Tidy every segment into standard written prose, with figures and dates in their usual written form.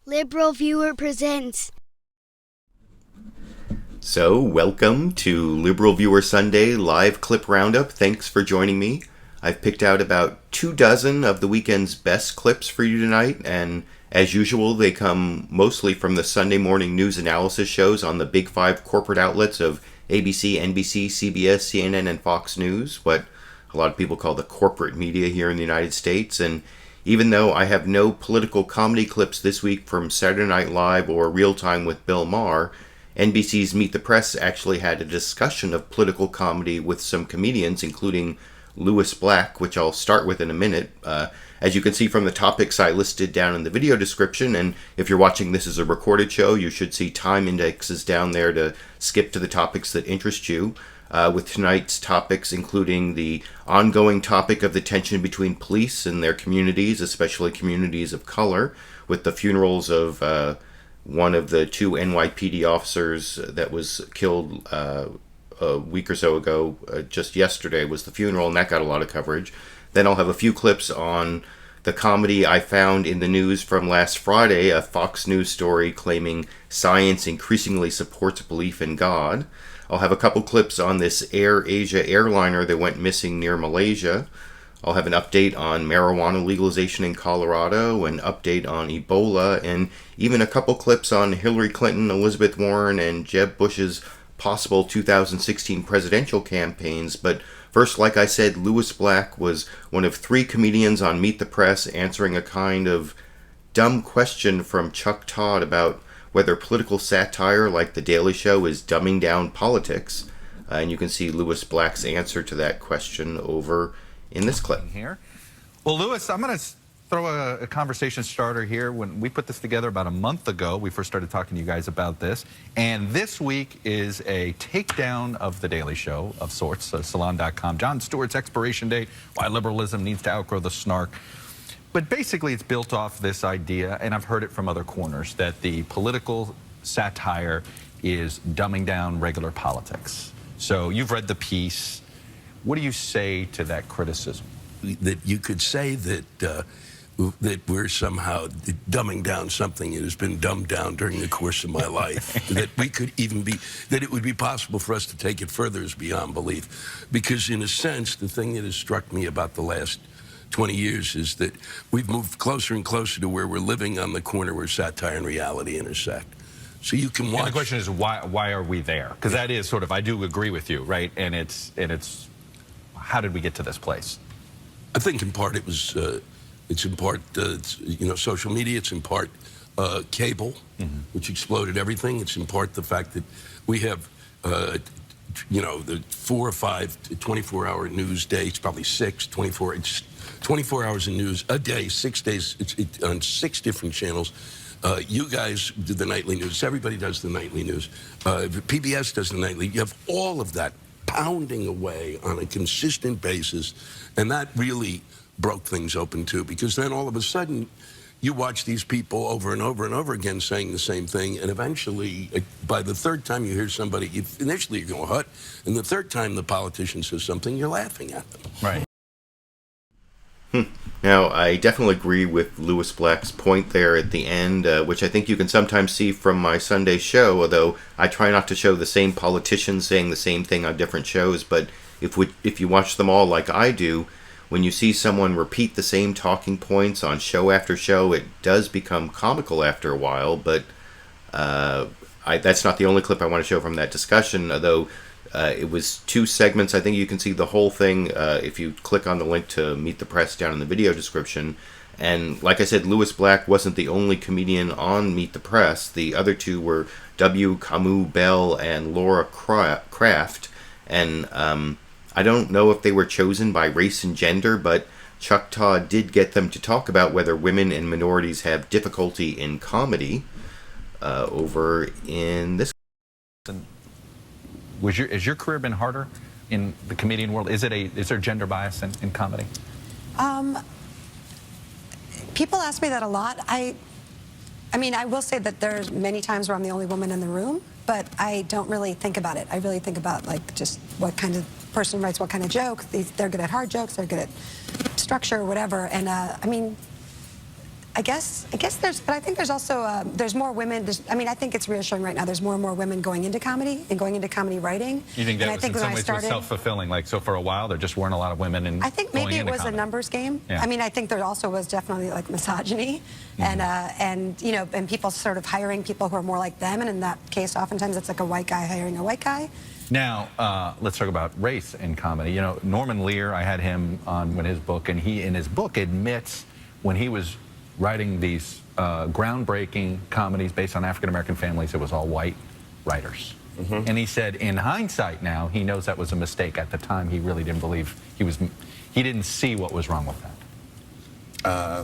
LiberalViewer presents. So, welcome to LiberalViewer Sunday Live Clip Roundup. Thanks for joining me. I've picked out about 24 of the weekend's best clips for you tonight, and as usual, they come mostly from the Sunday morning news analysis shows on the big five corporate outlets of ABC, NBC, CBS, CNN, and Fox News, what a lot of people call the corporate media here in the United States. And even though I have no political comedy clips this week from Saturday Night Live or Real Time with Bill Maher, NBC's Meet the Press actually had a discussion of political comedy with some comedians, including Lewis Black, which I'll start with in a minute. As you can see from the topics I listed down in the video description, and if you're watching this as a recorded show, you should see time indexes down there to skip to the topics that interest you. With tonight's topics including the ongoing topic of the tension between police and their communities, especially communities of color, with the funerals of one of the two NYPD officers that was killed a week or so ago. Just yesterday was the funeral, and that got a lot of coverage. Then I'll have a few clips on the comedy I found in the news from last Friday, a Fox News story claiming science increasingly supports belief in God. I'll have a couple clips on this Air Asia airliner that went missing near Malaysia. I'll have an update on marijuana legalization in Colorado, an update on Ebola, and even a couple clips on Hillary Clinton, Elizabeth Warren, and Jeb Bush's possible 2016 presidential campaigns. But first, like I said, Lewis Black was one of three comedians on Meet the Press answering a kind of dumb question from Chuck Todd about whether political satire like The Daily Show is dumbing down politics. And you can see Lewis Black's answer to that question over in this clip. Here. Well, Lewis, I'm going to throw a conversation starter here. When we put this together about a month ago, we first started talking to you guys about this. And this week is a takedown of The Daily Show of sorts, Salon.com. Jon Stewart's expiration date, why liberalism needs to outgrow the snark. But basically, it's built off this idea, and I've heard it from other corners, that the political satire is dumbing down regular politics. So you've read the piece. What do you say to that criticism? That you could say that that we're somehow dumbing down something that has been dumbed down during the course of my life. That we could even be, that it would be possible for us to take it further is beyond belief. Because in a sense, the thing that has struck me about the last 20 years is that we've moved closer and closer to where we're living on the corner where satire and reality intersect. So you can watch. And the question is, why are we there? Because that is sort of, I do agree with you, right? And it's how did we get to this place? I think in part it was, it's in part, you know, social media. It's in part cable, which exploded everything. It's in part the fact that we have, you know, the 4 or 5 24-hour news days, probably 6, 24. It's 24 hours of news a day, 6 days, on 6 different channels. You guys do the nightly news. Everybody does the nightly news. PBS does the nightly. You have all of that pounding away on a consistent basis, and that really broke things open too, because then all of a sudden you watch these people over and over and over again saying the same thing, and eventually, by the third time you hear somebody, initially you're going, "What?" And the third time the politician says something, you're laughing at them. Right. Now, I definitely agree with Lewis Black's point there at the end, which I think you can sometimes see from my Sunday show, although I try not to show the same politicians saying the same thing on different shows. But if you watch them all like I do, when you see someone repeat the same talking points on show after show, it does become comical after a while. But that's not the only clip I want to show from that discussion, although it was 2 segments. I think you can see the whole thing if you click on the link to Meet the Press down in the video description. And like I said, Lewis Black wasn't the only comedian on Meet the Press. The other 2 were Kamau Bell and Laura Krafft. And I don't know if they were chosen by race and gender, but Chuck Todd did get them to talk about whether women and minorities have difficulty in comedy over in this. Has your career been harder in the comedian world? Is there gender bias in comedy? People ask me that a lot. I mean, I will say that there's many times where I'm the only woman in the room, but I don't really think about it. I really think about, like, just what kind of person writes what kind of joke. They're good at hard jokes, they're good at structure or whatever. And I mean, I guess there's, but I think there's also there's more women. I mean, I think it's reassuring right now. There's more and more women going into comedy and going into comedy writing. You think that and was in some ways was self-fulfilling? Like, so for a while there just weren't a lot of women in. I think maybe it was comedy. a numbers game. Yeah. I mean, I think there also was definitely like misogyny, and you know, and people sort of hiring people who are more like them, and in that case, oftentimes it's like a white guy hiring a white guy. Now, let's talk about race in comedy. You know, Norman Lear, I had him on with his book, and he, in his book, admits when he was writing these groundbreaking comedies based on African-American families, it was all white writers. And he said, in hindsight now, he knows that was a mistake. At the time, he really didn't believe, he didn't see what was wrong with that.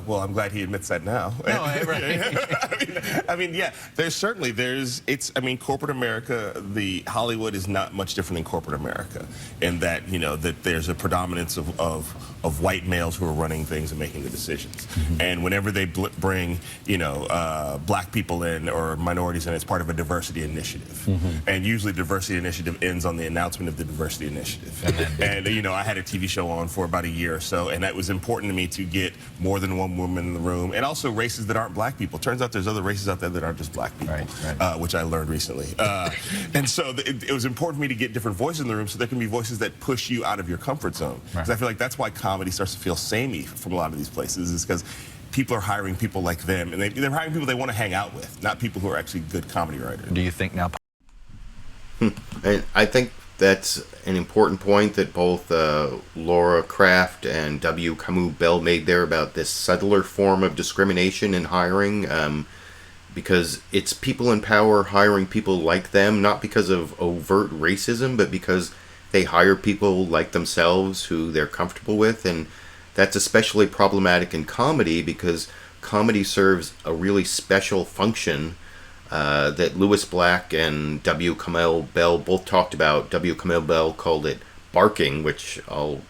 Well, I'm glad he admits that now. No, right. I mean, yeah, I mean, corporate America, Hollywood is not much different than corporate America in that, you know, that there's a predominance of white males who are running things and making the decisions. And whenever they bring, you know, black people in or minorities in, it's part of a diversity initiative. And usually diversity initiative ends on the announcement of the diversity initiative. And, you know, I had a TV show on for about a year or so, and that was important to me to get more than one woman in the room, and also races that aren't black people. Turns out there's other races out there that aren't just black people, which I learned recently. And so it was important for me to get different voices in the room so there can be voices that push you out of your comfort zone. Because I feel like that's why comedy starts to feel samey from a lot of these places, is because people are hiring people like them, and they're hiring people they want to hang out with, not people who are actually good comedy writers. Do you think now? I think that's an important point that both Laura Krafft and Kamau Bell made there about this subtler form of discrimination in hiring, because it's people in power hiring people like them, not because of overt racism, but because they hire people like themselves who they're comfortable with. And that's especially problematic in comedy because comedy serves a really special function that Lewis Black and Kamau Bell both talked about. Kamau Bell called it barking, which I'll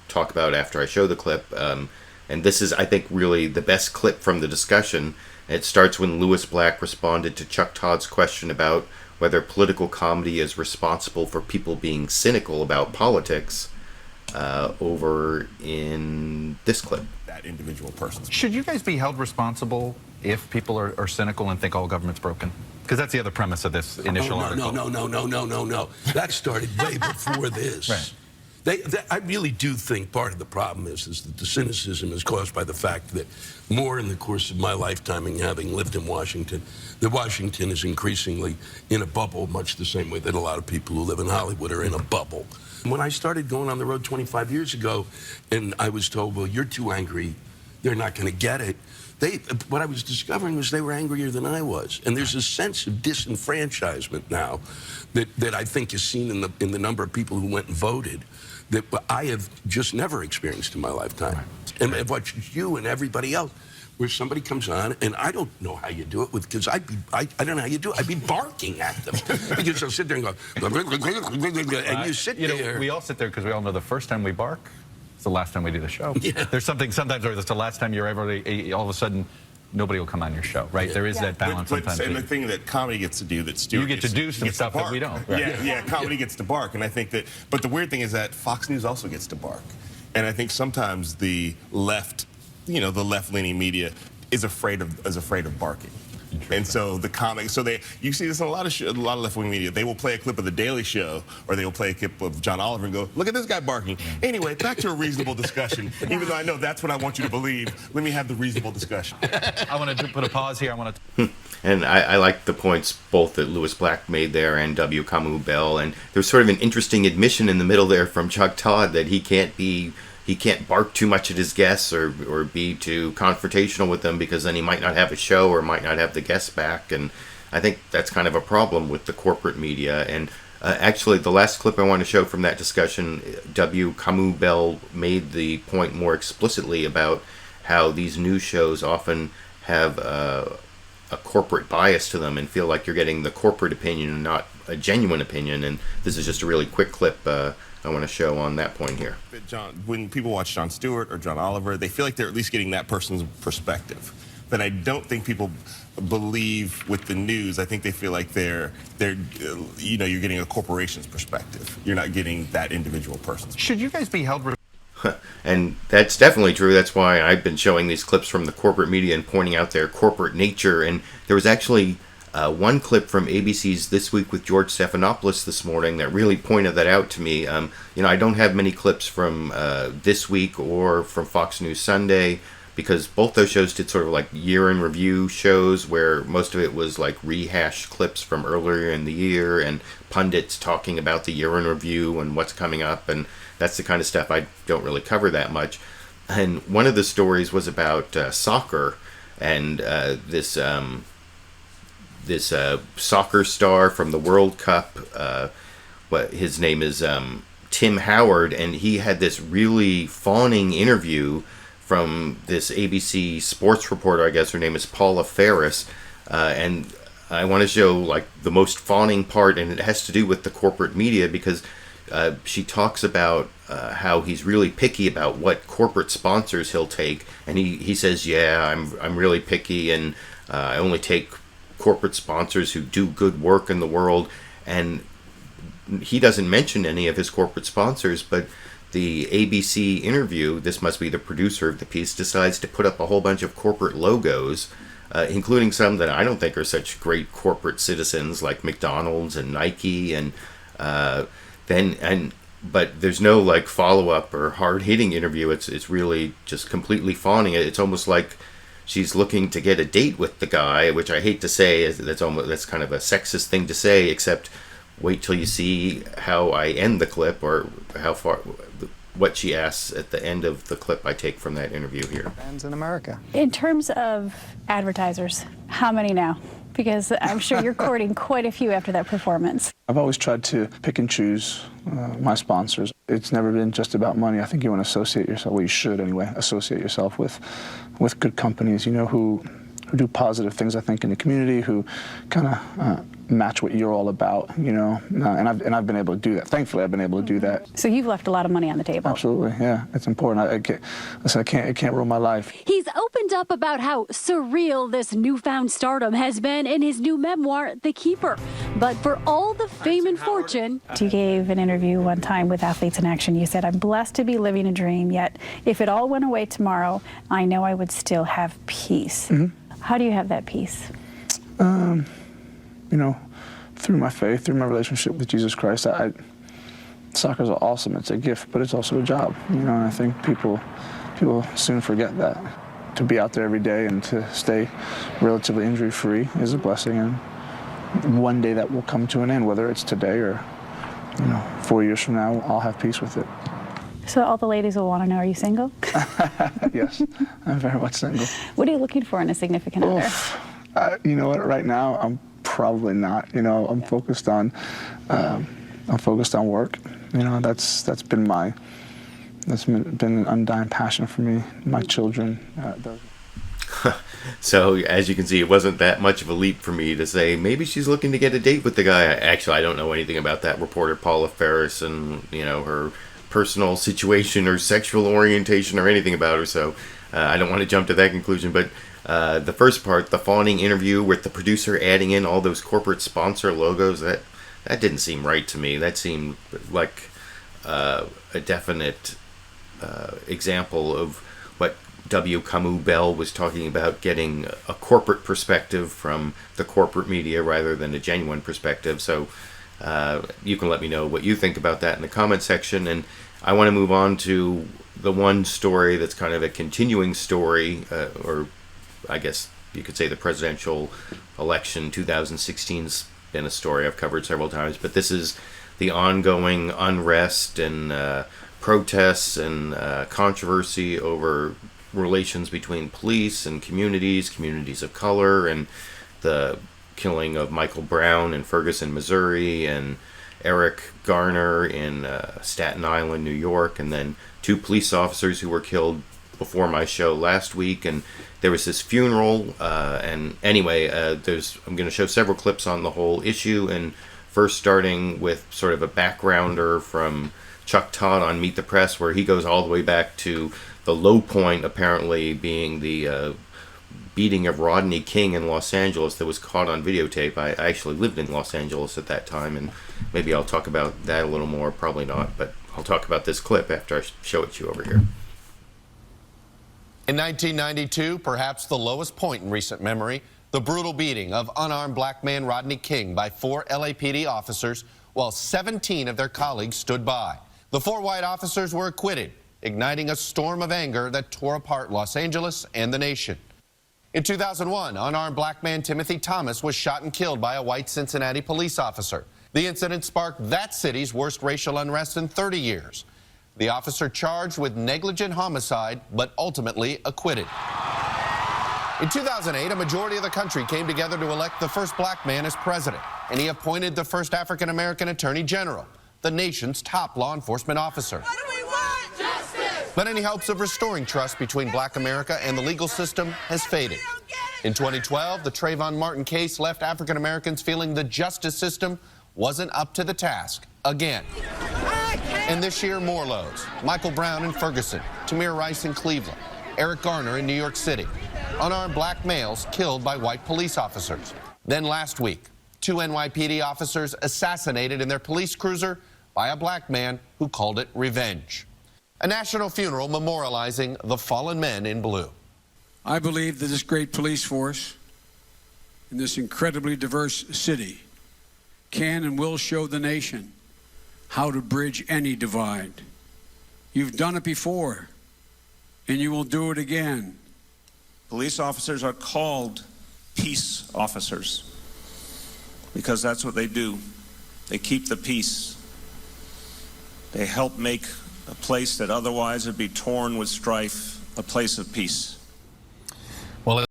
talk about after I show the clip. And this is, I think, really the best clip from the discussion. It starts when Lewis Black responded to Chuck Todd's question about whether political comedy is responsible for people being cynical about politics over in this clip. That individual person. Should you guys be held responsible if people are cynical and think all government's broken? Because that's the other premise of this initial article. No. That started way before this. I really do think part of the problem is that the cynicism is caused by the fact that more in the course of my lifetime and having lived in Washington, that Washington is increasingly in a bubble, much the same way that a lot of people who live in Hollywood are in a bubble. When I started going on the road 25 years ago, and I was told, well, you're too angry, they're not going to get it. What I was discovering was they were angrier than I was. And there's a sense of disenfranchisement now that I think is seen in the number of people who went and voted that I have just never experienced in my lifetime. And I've watched you and everybody else, where somebody comes on, and I don't know how you do it because I don't know how you do it. I'd be barking at them because I'll sit there and go, and you sit there. We all sit there because we all know the first time we bark, it's the last time we do the show. There's something sometimes where it's the last time you're ever, all of a sudden, nobody will come on your show, right? There is that balance sometimes. And the thing that comedy gets to do that Stewart you get to do some stuff that we don't. Yeah, comedy gets to bark, and I think that. But the weird thing is that Fox News also gets to bark, and I think sometimes the left, you know, the left-leaning media is afraid of barking. And so the comic, you see this in a lot of left-wing media. They will play a clip of The Daily Show, or they will play a clip of John Oliver and go, "Look at this guy barking." Anyway, back to a reasonable discussion. Even though I know that's what I want you to believe, let me have the reasonable discussion. I want to put a pause here. I want to. And I like the points both that Lewis Black made there and Kamau Bell. And there's sort of an interesting admission in the middle there from Chuck Todd that he can't bark too much at his guests or be too confrontational with them because then he might not have a show or might not have the guests back. And I think that's kind of a problem with the corporate media. And actually, the last clip I want to show from that discussion, Kamau Bell made the point more explicitly about how these news shows often have a corporate bias to them and feel like you're getting the corporate opinion and not a genuine opinion. And this is just a really quick clip I want to show on that point here. When people watch Jon Stewart or John Oliver, they feel like they're at least getting that person's perspective. But I don't think people believe with the news. I think they feel like they're you know, you're getting a corporation's perspective. You're not getting that individual person's. Should you guys be held? And that's definitely true. That's why I've been showing these clips from the corporate media and pointing out their corporate nature. And there was actually one clip from ABC's This Week with George Stephanopoulos this morning that really pointed that out to me. I don't have many clips from This Week or from Fox News Sunday, because both those shows did sort of like year in review shows where most of it was like rehashed clips from earlier in the year and pundits talking about the year in review and what's coming up, and that's the kind of stuff I don't really cover that much. And one of the stories was about soccer and this soccer star from the World Cup. His name is Tim Howard, and he had this really fawning interview from this ABC sports reporter. I guess her name is Paula Ferris, and I want to show like the most fawning part, and it has to do with the corporate media, because she talks about how he's really picky about what corporate sponsors he'll take, and he says, yeah, I'm really picky, and I only take corporate sponsors who do good work in the world. And he doesn't mention any of his corporate sponsors, but the ABC interview, this must be the producer of the piece, decides to put up a whole bunch of corporate logos, including some that I don't think are such great corporate citizens, like McDonald's and Nike, and but there's no like follow-up or hard-hitting interview. It's really just completely fawning. It's almost like she's looking to get a date with the guy, which I hate to say, that's kind of a sexist thing to say, except wait till you see how I end the clip, or what she asks at the end of the clip I take from that interview here. Fans in America. In terms of advertisers, how many now? Because I'm sure you're courting quite a few after that performance. I've always tried to pick and choose my sponsors. It's never been just about money. I think you want to associate yourself, well, you should anyway, associate yourself with good companies, who do positive things, I think, in the community, who kind of match what you're all about, and I've been able to do that. Thankfully, I've been able to do that. So you've left a lot of money on the table. Absolutely, yeah, it's important. It can't ruin my life. He's opened up about how surreal this newfound stardom has been in his new memoir, The Keeper. But for all the fame and fortune... You gave an interview one time with Athletes in Action. You said, I'm blessed to be living a dream, yet if it all went away tomorrow, I know I would still have peace. Mm-hmm. How do you have that peace? Through my faith, through my relationship with Jesus Christ. Soccer's awesome. It's a gift, but it's also a job. And I think people soon forget that. To be out there every day and to stay relatively injury-free is a blessing, and one day that will come to an end, whether it's today or 4 years from now, I'll have peace with it. So all the ladies will want to know, are you single? Yes, I'm very much single. What are you looking for in a significant other? You know what? Right now, I'm probably not. I'm focused on work. That's been an undying passion for me. My children. So as you can see, it wasn't that much of a leap for me to say maybe she's looking to get a date with the guy. Actually, I don't know anything about that reporter Paula Ferris and her personal situation or sexual orientation or anything about her. So I don't want to jump to that conclusion. But the first part, the fawning interview with the producer adding in all those corporate sponsor logos, that didn't seem right to me. That seemed like a definite example of what Kamau Bell was talking about, getting a corporate perspective from the corporate media rather than a genuine perspective. So you can let me know what you think about that in the comment section. And I want to move on to the one story that's kind of a continuing story, or I guess you could say the presidential election 2016's been a story I've covered several times, but this is the ongoing unrest and protests and controversy over relations between police and communities of color, and the killing of Michael Brown in Ferguson, Missouri, and Eric Garner in Staten Island, New York, and then 2 police officers who were killed before my show last week. And there was this funeral, and anyway, I'm going to show several clips on the whole issue, and first starting with sort of a backgrounder from Chuck Todd on Meet the Press, where he goes all the way back to the low point apparently being the beating of Rodney King in Los Angeles that was caught on videotape. I actually lived in Los Angeles at that time, and maybe I'll talk about that a little more, probably not, but I'll talk about this clip after I show it to you over here. In 1992, perhaps the lowest point in recent memory, the brutal beating of unarmed black man Rodney King by 4 LAPD officers while 17 of their colleagues stood by. The 4 white officers were acquitted, igniting a storm of anger that tore apart Los Angeles and the nation. In 2001, unarmed black man Timothy Thomas was shot and killed by a white Cincinnati police officer. The incident sparked that city's worst racial unrest in 30 years. The officer charged with negligent homicide, but ultimately acquitted. In 2008, a majority of the country came together to elect the first black man as president, and he appointed the first African-American attorney general, the nation's top law enforcement officer. What do we want? Justice! But any hopes of restoring trust between black America and the legal system has faded. In 2012, the Trayvon Martin case left African Americans feeling the justice system wasn't up to the task again. And this year, more lows. Michael Brown in Ferguson, Tamir Rice in Cleveland, Eric Garner in New York City. Unarmed black males killed by white police officers. Then last week, 2 NYPD officers assassinated in their police cruiser by a black man who called it revenge. A national funeral memorializing the fallen men in blue. I believe that this great police force in this incredibly diverse city can and will show the nation how to bridge any divide. You've done it before, and you will do it again. Police officers are called peace officers because that's what they do. They keep the peace. They help make a place that otherwise would be torn with strife a place of peace. Well,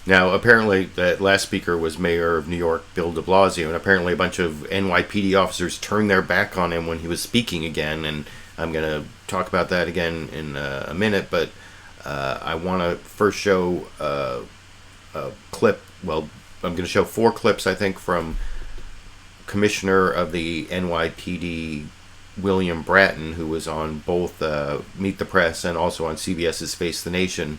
Now, apparently, that last speaker was Mayor of New York, Bill de Blasio, and apparently a bunch of NYPD officers turned their back on him when he was speaking again, and I'm going to talk about that again in a minute, but I want to first show a clip. Well, I'm going to show 4 clips, I think, from Commissioner of the NYPD, William Bratton, who was on both Meet the Press and also on CBS's Face the Nation.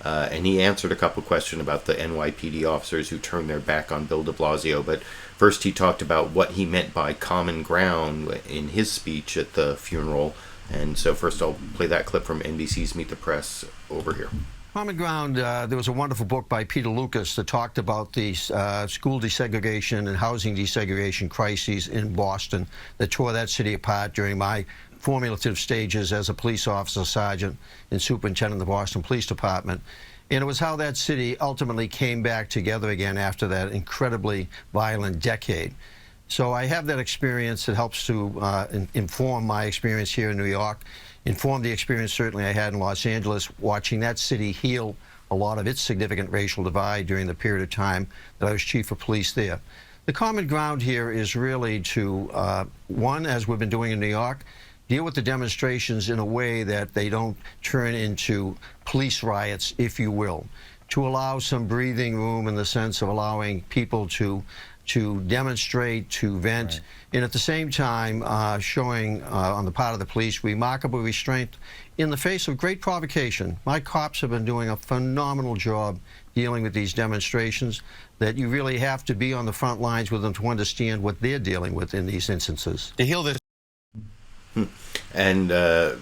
And he answered a couple questions about the NYPD officers who turned their back on Bill de Blasio. But first he talked about what he meant by common ground in his speech at the funeral. And so first I'll play that clip from NBC's Meet the Press over here. Common ground, there was a wonderful book by Peter Lucas that talked about the school desegregation and housing desegregation crises in Boston that tore that city apart during my formative stages as a police officer, sergeant, and superintendent of the Boston Police Department. And it was how that city ultimately came back together again after that incredibly violent decade. So I have that experience that helps to inform my experience here in New York, inform the experience certainly I had in Los Angeles, watching that city heal a lot of its significant racial divide during the period of time that I was chief of police there. The common ground here is really to, one, as we've been doing in New York, deal with the demonstrations in a way that they don't turn into police riots, if you will, to allow some breathing room in the sense of allowing people to demonstrate, to vent, right. And at the same time showing on the part of the police remarkable restraint in the face of great provocation. My cops have been doing a phenomenal job dealing with these demonstrations that you really have to be on the front lines with them to understand what they're dealing with in these instances. To heal this. And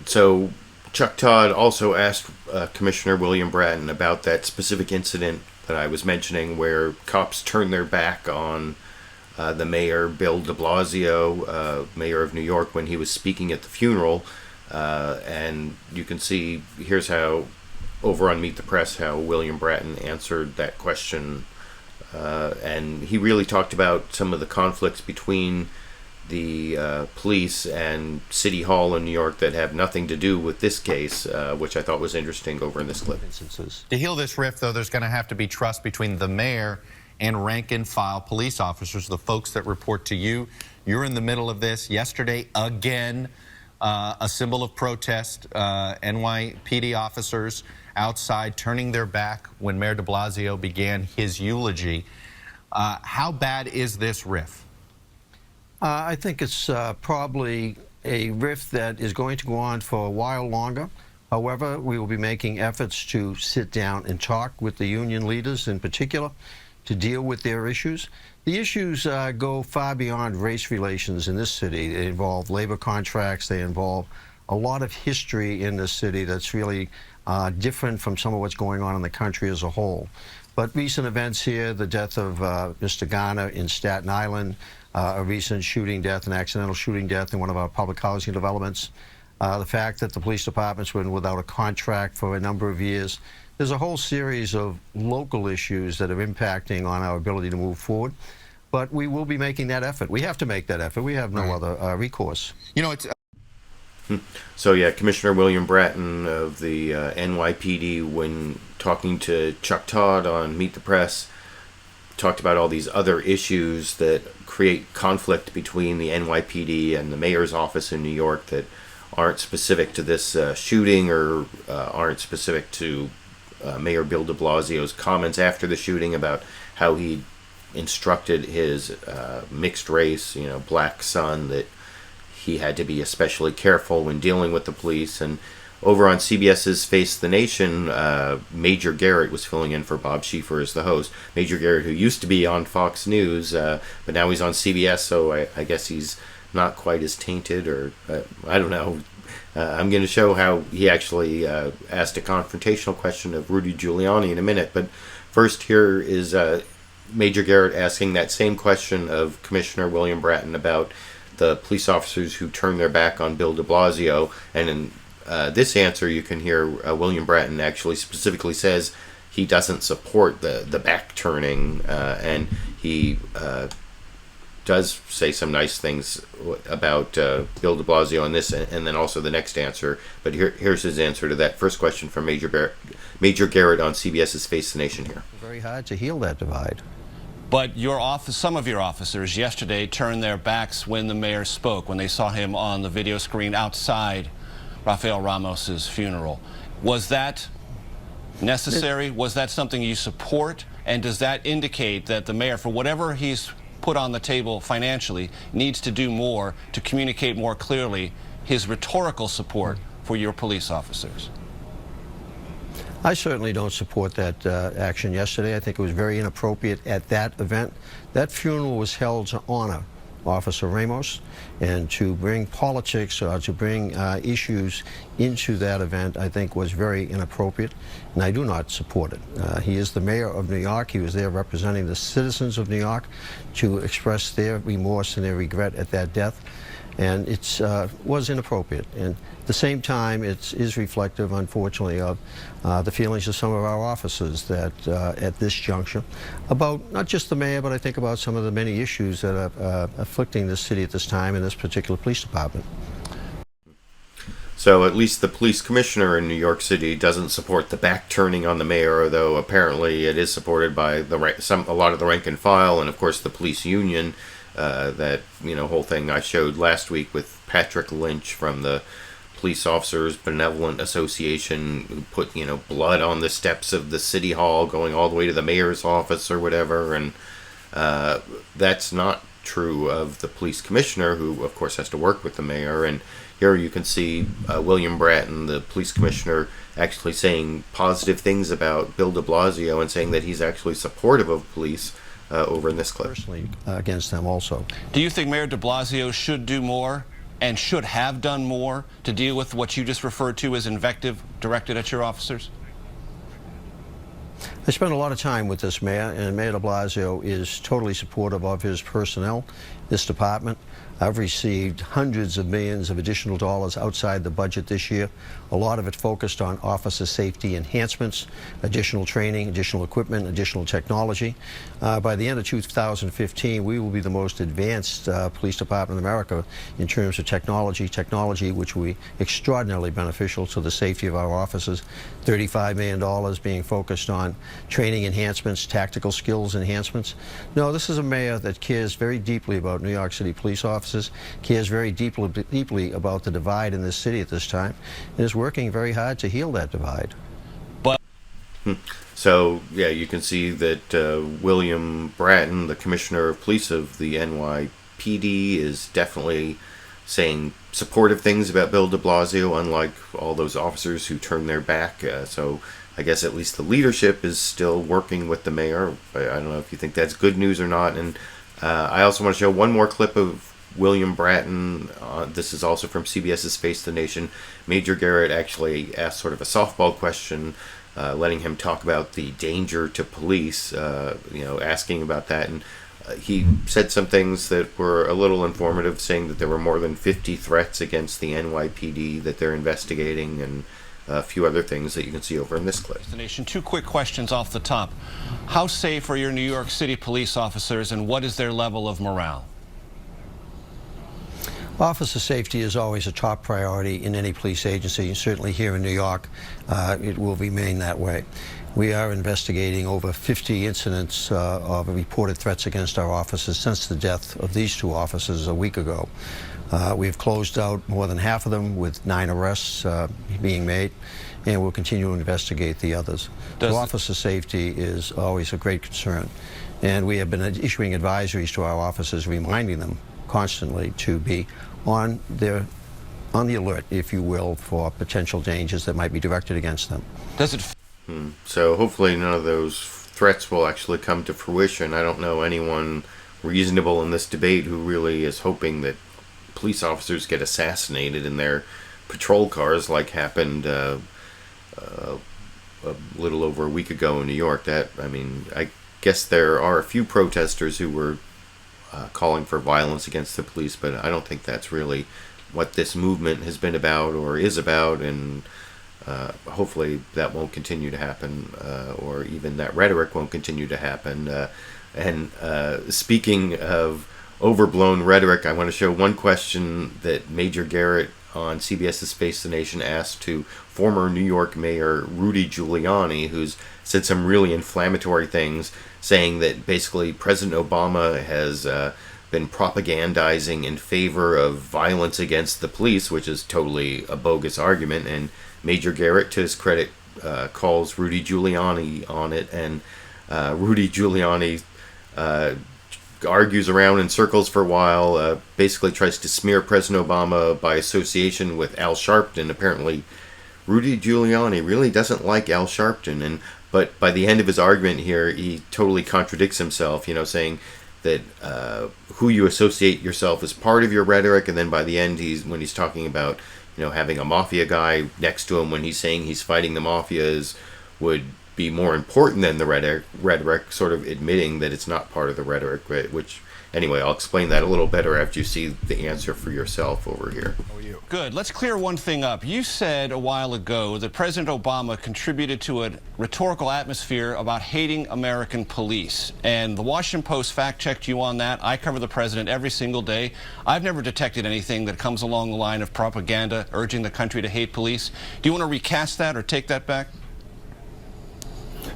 so Chuck Todd also asked Commissioner William Bratton about that specific incident that I was mentioning where cops turned their back on the mayor, Bill de Blasio, mayor of New York, when he was speaking at the funeral. And you can see, here's how, over on Meet the Press, how William Bratton answered that question. And he really talked about some of the conflicts between the police and City Hall in New York that have nothing to do with this case, which I thought was interesting over in this clip. To heal this rift, though, there's going to have to be trust between the mayor and rank-and-file police officers, the folks that report to you. You're in the middle of this. Yesterday, again, a symbol of protest, NYPD officers outside turning their back when Mayor de Blasio began his eulogy. How bad is this rift? I think it's probably a rift that is going to go on for a while longer. However, we will be making efforts to sit down and talk with the union leaders in particular to deal with their issues. The issues go far beyond race relations in this city. They involve labor contracts. They involve a lot of history in this city that's really different from some of what's going on in the country as a whole. But recent events here, the death of Mr. Garner in Staten Island, a recent shooting death, an accidental shooting death in one of our public housing developments, the fact that the police department's been without a contract for a number of years. There's a whole series of local issues that are impacting on our ability to move forward. But we will be making that effort. We have to make that effort. We have no other recourse. You know, it's... So yeah, Commissioner William Bratton of the NYPD, when talking to Chuck Todd on Meet the Press, talked about all these other issues that create conflict between the NYPD and the mayor's office in New York that aren't specific to this shooting or aren't specific to Mayor Bill de Blasio's comments after the shooting about how he instructed his mixed race, black son, that he had to be especially careful when dealing with the police. And over on CBS's Face the Nation, Major Garrett was filling in for Bob Schieffer as the host. Major Garrett, who used to be on Fox News, but now he's on CBS, so I guess he's not quite as tainted, or I don't know. I'm going to show how he actually asked a confrontational question of Rudy Giuliani in a minute. But first, here is Major Garrett asking that same question of Commissioner William Bratton about the police officers who turned their back on Bill de Blasio. And in this answer, you can hear William Bratton actually specifically says he doesn't support the back turning, and he does say some nice things about Bill de Blasio in this, and then also the next answer. But here's his answer to that first question from Major Garrett on CBS's Face the Nation here. Very hard to heal that divide. But some of your officers yesterday turned their backs when the mayor spoke, when they saw him on the video screen outside Rafael Ramos's funeral. Was that necessary? Was that something you support? And does that indicate that the mayor, for whatever he's put on the table financially, needs to do more to communicate more clearly his rhetorical support for your police officers? I certainly don't support that action yesterday. I think it was very inappropriate at that event. That funeral was held to honor Officer Ramos, and to bring politics or to bring issues into that event, I think, was very inappropriate, and I do not support it. He is the mayor of New York. He was there representing the citizens of New York to express their remorse and their regret at that death, and it was inappropriate. And at the same time, it is reflective, unfortunately, of the feelings of some of our officers that at this juncture, about not just the mayor, but I think about some of the many issues that are afflicting this city at this time and this particular police department. So at least the police commissioner in New York City doesn't support the back turning on the mayor, although apparently it is supported by a lot of the rank and file, and of course the police union. That whole thing I showed last week with Patrick Lynch from the Police Officers Benevolent Association, who put blood on the steps of the city hall going all the way to the mayor's office or whatever, and that's not true of the police commissioner, who of course has to work with the mayor. And here you can see William Bratton, the police commissioner, actually saying positive things about Bill de Blasio and saying that he's actually supportive of police over in this clip. Personally against them also. Do you think Mayor de Blasio should do more and should have done more to deal with what you just referred to as invective directed at your officers? I spent a lot of time with this mayor, and Mayor de Blasio is totally supportive of his personnel, this department. I've received hundreds of millions of additional dollars outside the budget this year, a lot of it focused on officer safety enhancements, additional training, additional equipment, additional technology. By the end of 2015, we will be the most advanced police department in America in terms of technology which will be extraordinarily beneficial to the safety of our officers. $35 million being focused on training enhancements, tactical skills enhancements. No, this is a mayor that cares very deeply about New York City police officers, cares very deeply about the divide in this city at this time, and is working very hard to heal that divide. But so, yeah, you can see that William Bratton, the Commissioner of Police of the NYPD, is definitely saying supportive things about Bill de Blasio, unlike all those officers who turned their back. So I guess at least the leadership is still working with the mayor. I don't know if you think that's good news or not. And I also want to show one more clip of William Bratton. This is also from CBS's Face the Nation. Major Garrett actually asked sort of a softball question, letting him talk about the danger to police, asking about that. And he said some things that were a little informative, saying that there were more than 50 threats against the NYPD that they're investigating, and a few other things that you can see over in this clip. The Nation, two quick questions off the top. How safe are your New York City police officers, and what is their level of morale? Officer safety is always a top priority in any police agency, and certainly here in New York, it will remain that way. We are investigating over 50 incidents of reported threats against our officers since the death of these two officers a week ago. We've closed out more than half of them, with 9 arrests being made, and we'll continue to investigate the others. So officer safety is always a great concern, and we have been issuing advisories to our officers, reminding them constantly to be on the alert, if you will, for potential dangers that might be directed against them. Does it? So hopefully none of those threats will actually come to fruition. I don't know anyone reasonable in this debate who really is hoping that police officers get assassinated in their patrol cars, like happened a little over a week ago in New York. I guess there are a few protesters who were calling for violence against the police, but I don't think that's really what this movement has been about or is about, and hopefully that won't continue to happen, or even that rhetoric won't continue to happen. And speaking of overblown rhetoric, I want to show one question that Major Garrett on CBS's Face the Nation asked to former New York Mayor Rudy Giuliani, who's said some really inflammatory things, saying that basically President Obama has been propagandizing in favor of violence against the police, which is totally a bogus argument. And Major Garrett, to his credit, calls Rudy Giuliani on it, and Rudy Giuliani argues around in circles for a while, basically tries to smear President Obama by association with Al Sharpton. Apparently, Rudy Giuliani really doesn't like Al Sharpton, but by the end of his argument here, he totally contradicts himself, saying that who you associate yourself is part of your rhetoric, and then by the end, when he's talking about having a mafia guy next to him, when he's saying he's fighting the mafias would be more important than the rhetoric, sort of admitting that it's not part of the rhetoric, right? Which, anyway, I'll explain that a little better after you see the answer for yourself over here. How are you? Good. Let's clear one thing up. You said a while ago that President Obama contributed to a rhetorical atmosphere about hating American police, and the Washington Post fact-checked you on that. I cover the president every single day. I've never detected anything that comes along the line of propaganda urging the country to hate police. Do you want to recast that or take that back?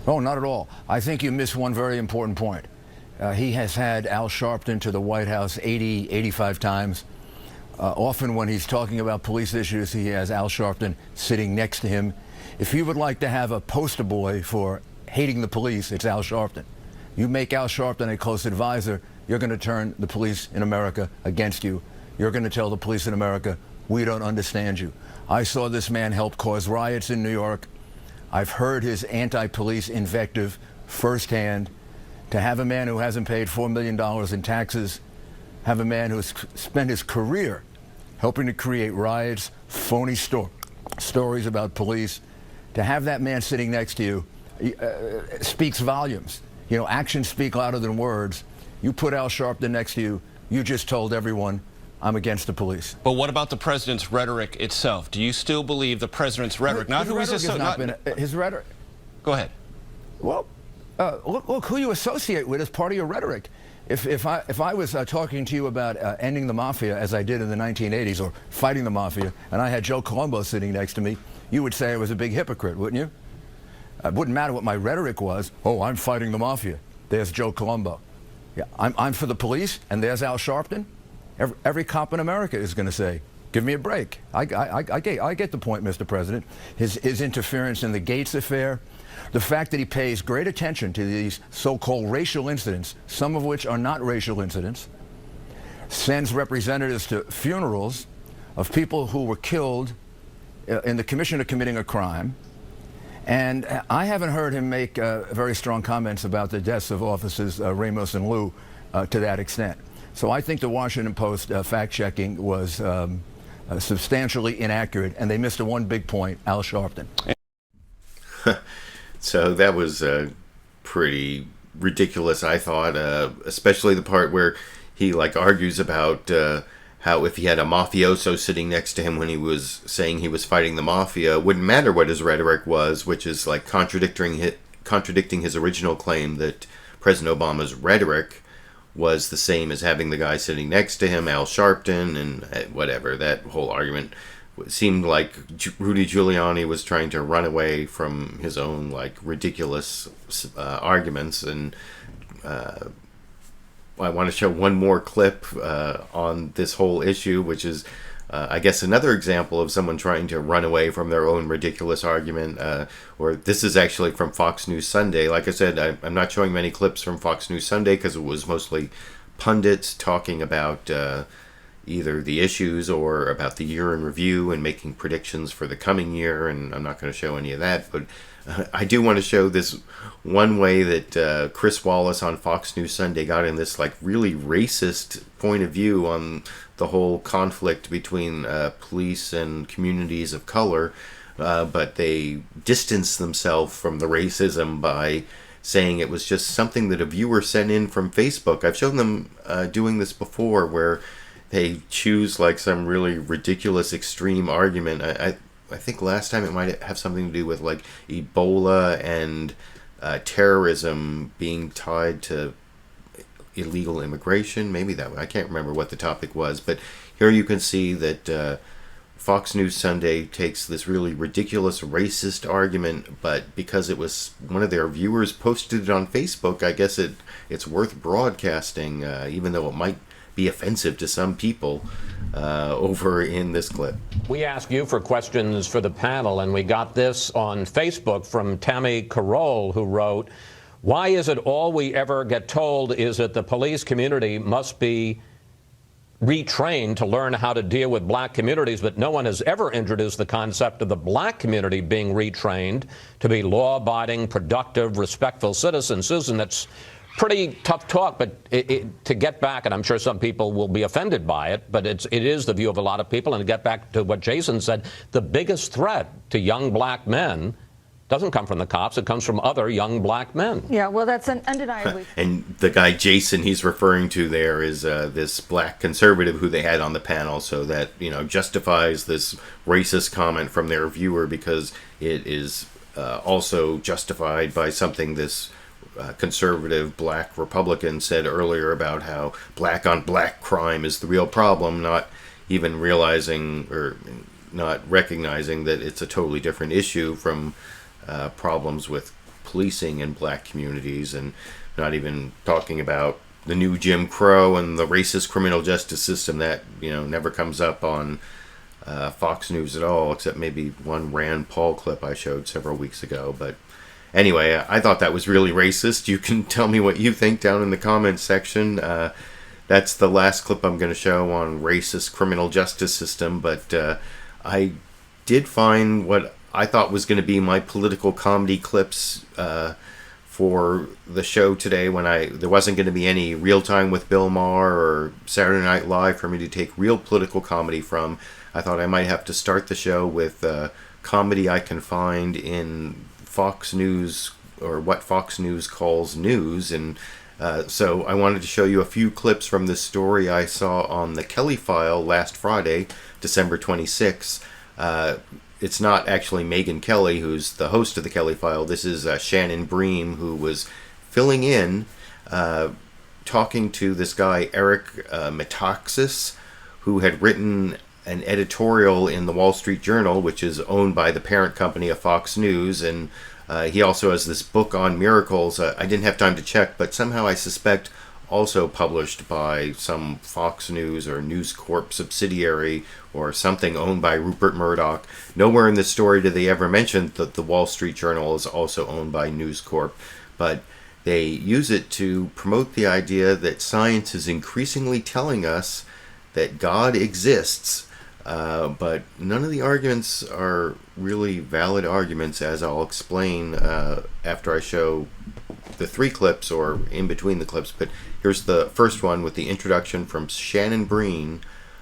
Oh, not at all. I think you missed one very important point. He has had Al Sharpton to the White House 80, 85 times. Often when he's talking about police issues, he has Al Sharpton sitting next to him. If you would like to have a poster boy for hating the police, it's Al Sharpton. You make Al Sharpton a close advisor, you're going to turn the police in America against you. You're going to tell the police in America, we don't understand you. I saw this man help cause riots in New York. I've heard his anti-police invective firsthand. To have a man who hasn't paid $4 million in taxes, have a man who's spent his career helping to create riots, phony stories about police, to have that man sitting next to you speaks volumes. Actions speak louder than words. You put Al Sharpton next to you, you just told everyone, I'm against the police. But what about the president's rhetoric itself? Do you still believe the president's rhetoric? His rhetoric. Go ahead. Well, look, who you associate with is part of your rhetoric. If I was talking to you about ending the mafia, as I did in the 1980s, or fighting the mafia, and I had Joe Colombo sitting next to me, you would say I was a big hypocrite, wouldn't you? It wouldn't matter what my rhetoric was. Oh, I'm fighting the mafia. There's Joe Colombo. Yeah, I'm for the police, and there's Al Sharpton. Every cop in America is going to say, give me a break. I get the point, Mr. President. His interference in the Gates affair, the fact that he pays great attention to these so-called racial incidents, some of which are not racial incidents, sends representatives to funerals of people who were killed in the commission of committing a crime. And I haven't heard him make very strong comments about the deaths of officers Ramos and Liu to that extent. So I think the Washington Post fact-checking was substantially inaccurate, and they missed one big point, Al Sharpton. So that was pretty ridiculous, I thought, especially the part where he argues about how if he had a mafioso sitting next to him when he was saying he was fighting the mafia, it wouldn't matter what his rhetoric was, which is contradicting his original claim that President Obama's rhetoric was the same as having the guy sitting next to him, Al Sharpton, and whatever. That whole argument seemed like Rudy Giuliani was trying to run away from his own ridiculous arguments. And I want to show one more clip on this whole issue, which is I guess another example of someone trying to run away from their own ridiculous argument. Or this is actually from Fox News Sunday. Like I said, I'm not showing many clips from Fox News Sunday because it was mostly pundits talking about either the issues or about the year in review and making predictions for the coming year, and I'm not going to show any of that. But I do want to show this one way that Chris Wallace on Fox News Sunday got in this really racist point of view on the whole conflict between police and communities of color, but they distanced themselves from the racism by saying it was just something that a viewer sent in from Facebook. I've shown them doing this before, where they choose some really ridiculous extreme argument. I think last time it might have something to do with Ebola and terrorism being tied to illegal immigration. Maybe that, I can't remember what the topic was, but here you can see that Fox News Sunday takes this really ridiculous racist argument, but because it was one of their viewers posted it on Facebook, I guess it's worth broadcasting, even though it might be offensive to some people, over in this clip. We asked you for questions for the panel, and we got this on Facebook from Tammy Korol, who wrote, "Why is it all we ever get told is that the police community must be retrained to learn how to deal with black communities, but no one has ever introduced the concept of the black community being retrained to be law-abiding, productive, respectful citizens?" Susan, that's pretty tough talk, but to get back, and I'm sure some people will be offended by it, but it is the view of a lot of people. And to get back to what Jason said, the biggest threat to young black men doesn't come from the cops. It comes from other young black men. Yeah, well, that's undeniably. And the guy Jason he's referring to there is this black conservative who they had on the panel, so that justifies this racist comment from their viewer, because it is also justified by something this conservative black Republican said earlier about how black on black crime is the real problem, not even realizing or not recognizing that it's a totally different issue from problems with policing in black communities, and not even talking about the new Jim Crow and the racist criminal justice system that never comes up on Fox News at all, except maybe one Rand Paul clip I showed several weeks ago. But anyway, I thought that was really racist. You can tell me what you think down in the comments section. That's the last clip I'm going to show on racist criminal justice system, but I did find what I thought was going to be my political comedy clips for the show today, when there wasn't going to be any Real Time with Bill Maher or Saturday Night Live for me to take real political comedy from. I thought I might have to start the show with comedy I can find in Fox News, or what Fox News calls news. And so I wanted to show you a few clips from this story I saw on the Kelly File last Friday, December 26th. It's not actually Megyn Kelly who's the host of the Kelly File. This is Shannon Bream, who was filling in, talking to this guy Eric Metaxas, who had written an editorial in the Wall Street Journal, which is owned by the parent company of Fox News, and he also has this book on miracles. I didn't have time to check, but somehow I suspect also published by some Fox News or News Corp subsidiary or something owned by Rupert Murdoch. Nowhere in this story do they ever mention that the Wall Street Journal is also owned by News Corp, but they use it to promote the idea that science is increasingly telling us that God exists. But none of the arguments are really valid arguments, as I'll explain after I show the 3 clips or in between the clips. But here's the first one with the introduction from Shannon Bream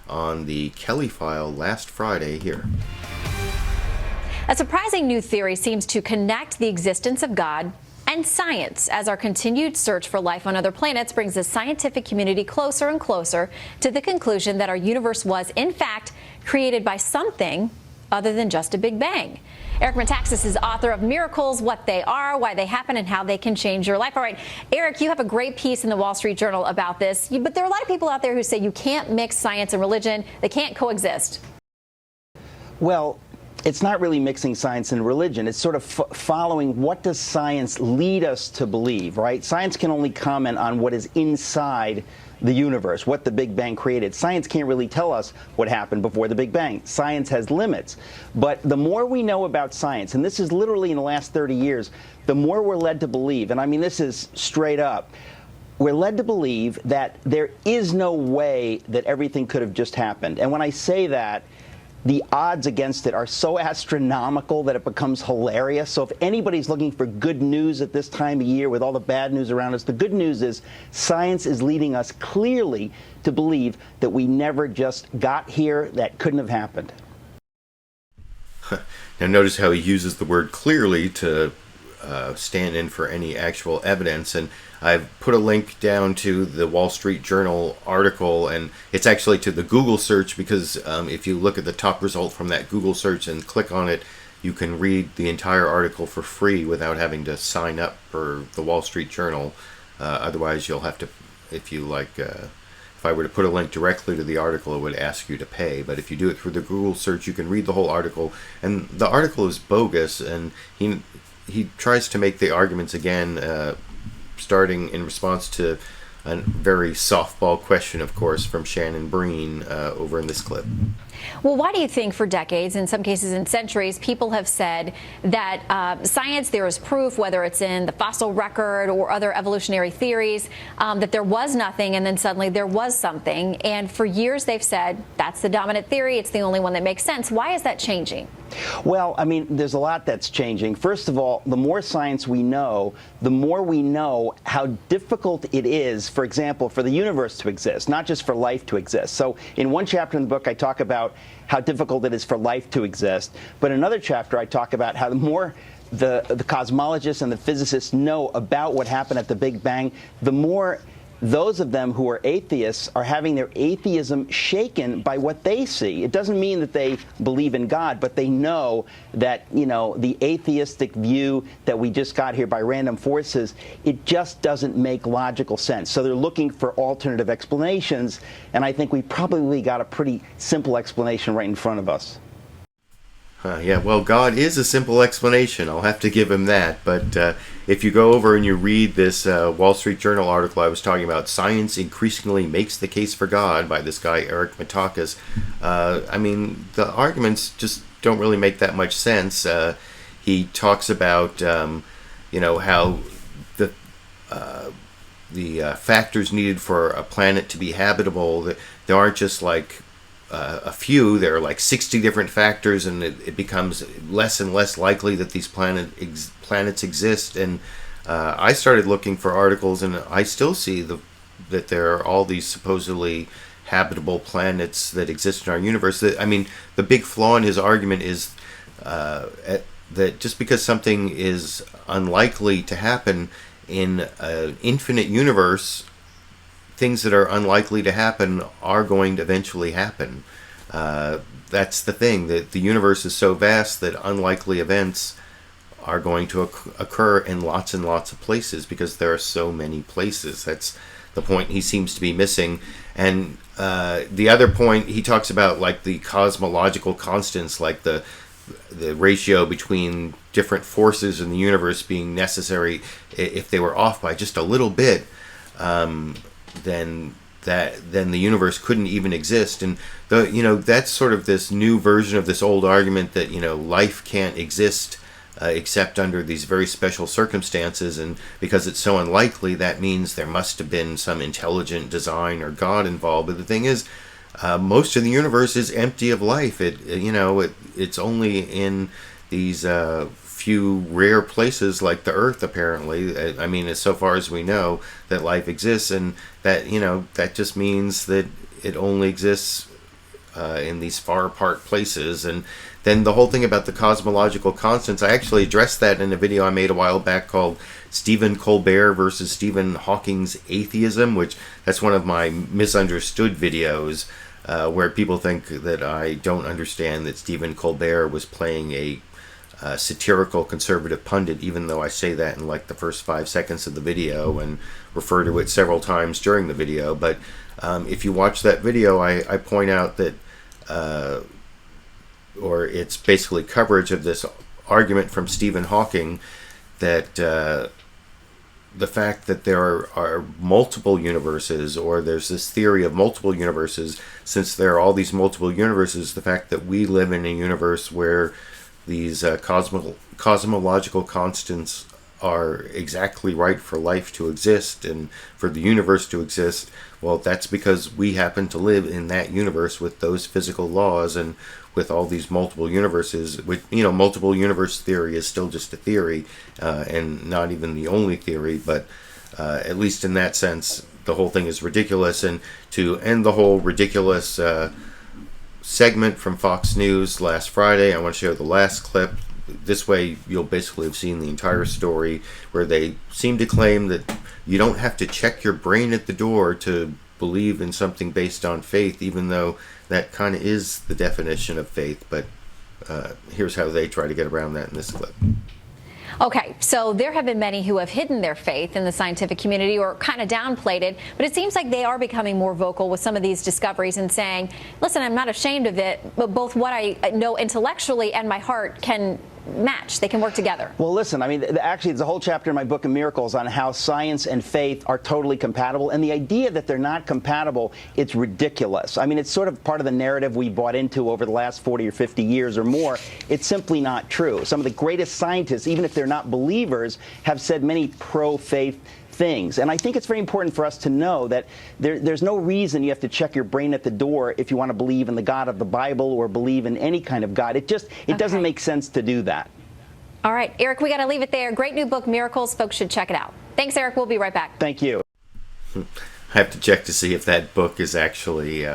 on the Kelly file last Friday here. A surprising new theory seems to connect the existence of God and science, as our continued search for life on other planets brings the scientific community closer and closer to the conclusion that our universe was, in fact, created by something other than just a Big Bang. Eric Metaxas is author of Miracles, What They Are, Why They Happen, and How They Can Change Your Life. All right, Eric, you have a great piece in the Wall Street Journal about this, but there are a lot of people out there who say you can't mix science and religion. They can't coexist. Well, it's not really mixing science and religion. It's sort of following what does science lead us to believe, right? Science can only comment on what is inside the universe, what the Big Bang created. Science can't really tell us what happened before the Big Bang. Science has limits. But the more we know about science, and this is literally in the last 30 years, the more we're led to believe, and I mean this is straight up, we're led to believe that there is no way that everything could have just happened. And when I say that, the odds against it are so astronomical that it becomes hilarious. So if anybody's looking for good news at this time of year with all the bad news around us, the good news is science is leading us clearly to believe that we never just got here, that couldn't have happened. Now notice how he uses the word clearly to stand in for any actual evidence, and I've put a link down to the Wall Street Journal article, and it's actually to the Google search, because if you look at the top result from that Google search and click on it, you can read the entire article for free without having to sign up for the Wall Street Journal. Otherwise you'll have to, if I were to put a link directly to the article, it would ask you to pay. But if you do it through the Google search, you can read the whole article, and the article is bogus, and he tries to make the arguments again, starting in response to a very softball question, of course, from Shannon Bream over in this clip. Well, why do you think for decades, in some cases in centuries, people have said that science, there is proof, whether it's in the fossil record or other evolutionary theories, that there was nothing and then suddenly there was something? And for years they've said that's the dominant theory, it's the only one that makes sense. Why is that changing? Well, I mean, there's a lot that's changing. First of all, the more science we know, the more we know how difficult it is, for example, for the universe to exist, not just for life to exist. So in one chapter in the book, I talk about how difficult it is for life to exist. But in another chapter, I talk about how the more the cosmologists and the physicists know about what happened at the Big Bang, the more those of them who are atheists are having their atheism shaken by what they see. It doesn't mean that they believe in God, but they know that, you know, the atheistic view that we just got here by random forces, it just doesn't make logical sense. So they're looking for alternative explanations, and I think we probably got a pretty simple explanation right in front of us. Yeah, well, God is a simple explanation. I'll have to give him that. But if you go over and you read this Wall Street Journal article I was talking about, Science Increasingly Makes the Case for God, by this guy, Eric Metaxas, I mean, the arguments just don't really make that much sense. He talks about, you know, how the factors needed for a planet to be habitable, there aren't just like a few, there are like 60 different factors, and it becomes less and less likely that these planets exist. And I started looking for articles, and I still see that there are all these supposedly habitable planets that exist in our universe. I mean, the big flaw in his argument is that just because something is unlikely to happen in an infinite universe, things that are unlikely to happen are going to eventually happen. That's the thing, that the universe is so vast that unlikely events are going to occur in lots and lots of places because there are so many places. That's the point he seems to be missing. And the other point, he talks about like the cosmological constants, like the ratio between different forces in the universe being necessary. If they were off by just a little bit, then the universe couldn't even exist. And that's sort of this new version of this old argument that life can't exist except under these very special circumstances, and because it's so unlikely, that means there must have been some intelligent design or God involved. But the thing is, most of the universe is empty of life. It's only in these few rare places like the Earth, apparently. I mean, as so far as we know, that life exists, and that that just means that it only exists in these far apart places. And then the whole thing about the cosmological constants, I actually addressed that in a video I made a while back called Stephen Colbert versus Stephen Hawking's Atheism, which that's one of my misunderstood videos, where people think that I don't understand that Stephen Colbert was playing a satirical conservative pundit, even though I say that in like the first 5 seconds of the video and refer to it several times during the video. But if you watch that video, I point out that or it's basically coverage of this argument from Stephen Hawking that the fact that there are multiple universes, or there's this theory of multiple universes, since there are all these multiple universes, the fact that we live in a universe where these cosmological constants are exactly right for life to exist and for the universe to exist, well, that's because we happen to live in that universe with those physical laws and with all these multiple universes. With multiple universe theory is still just a theory and not even the only theory, but at least in that sense, the whole thing is ridiculous. And to end the whole ridiculous segment from Fox News last Friday, I want to show the last clip. This way you'll basically have seen the entire story, where they seem to claim that you don't have to check your brain at the door to believe in something based on faith, even though that kind of is the definition of faith. But here's how they try to get around that in this clip. Okay, so there have been many who have hidden their faith in the scientific community or kind of downplayed it, but it seems like they are becoming more vocal with some of these discoveries and saying, listen, I'm not ashamed of it, but both what I know intellectually and my heart can match. They can work together. Well, listen, I mean, actually, there's a whole chapter in my book of Miracles on how science and faith are totally compatible. And the idea that they're not compatible, it's ridiculous. I mean, it's sort of part of the narrative we bought into over the last 40 or 50 years or more. It's simply not true. Some of the greatest scientists, even if they're not believers, have said many pro-faith things. And I think it's very important for us to know that there's no reason you have to check your brain at the door if you want to believe in the God of the Bible or believe in any kind of God. It doesn't make sense to do that. All right, Eric, we got to leave it there. Great new book, Miracles. Folks should check it out. Thanks, Eric. We'll be right back. Thank you. I have to check to see if that book is actually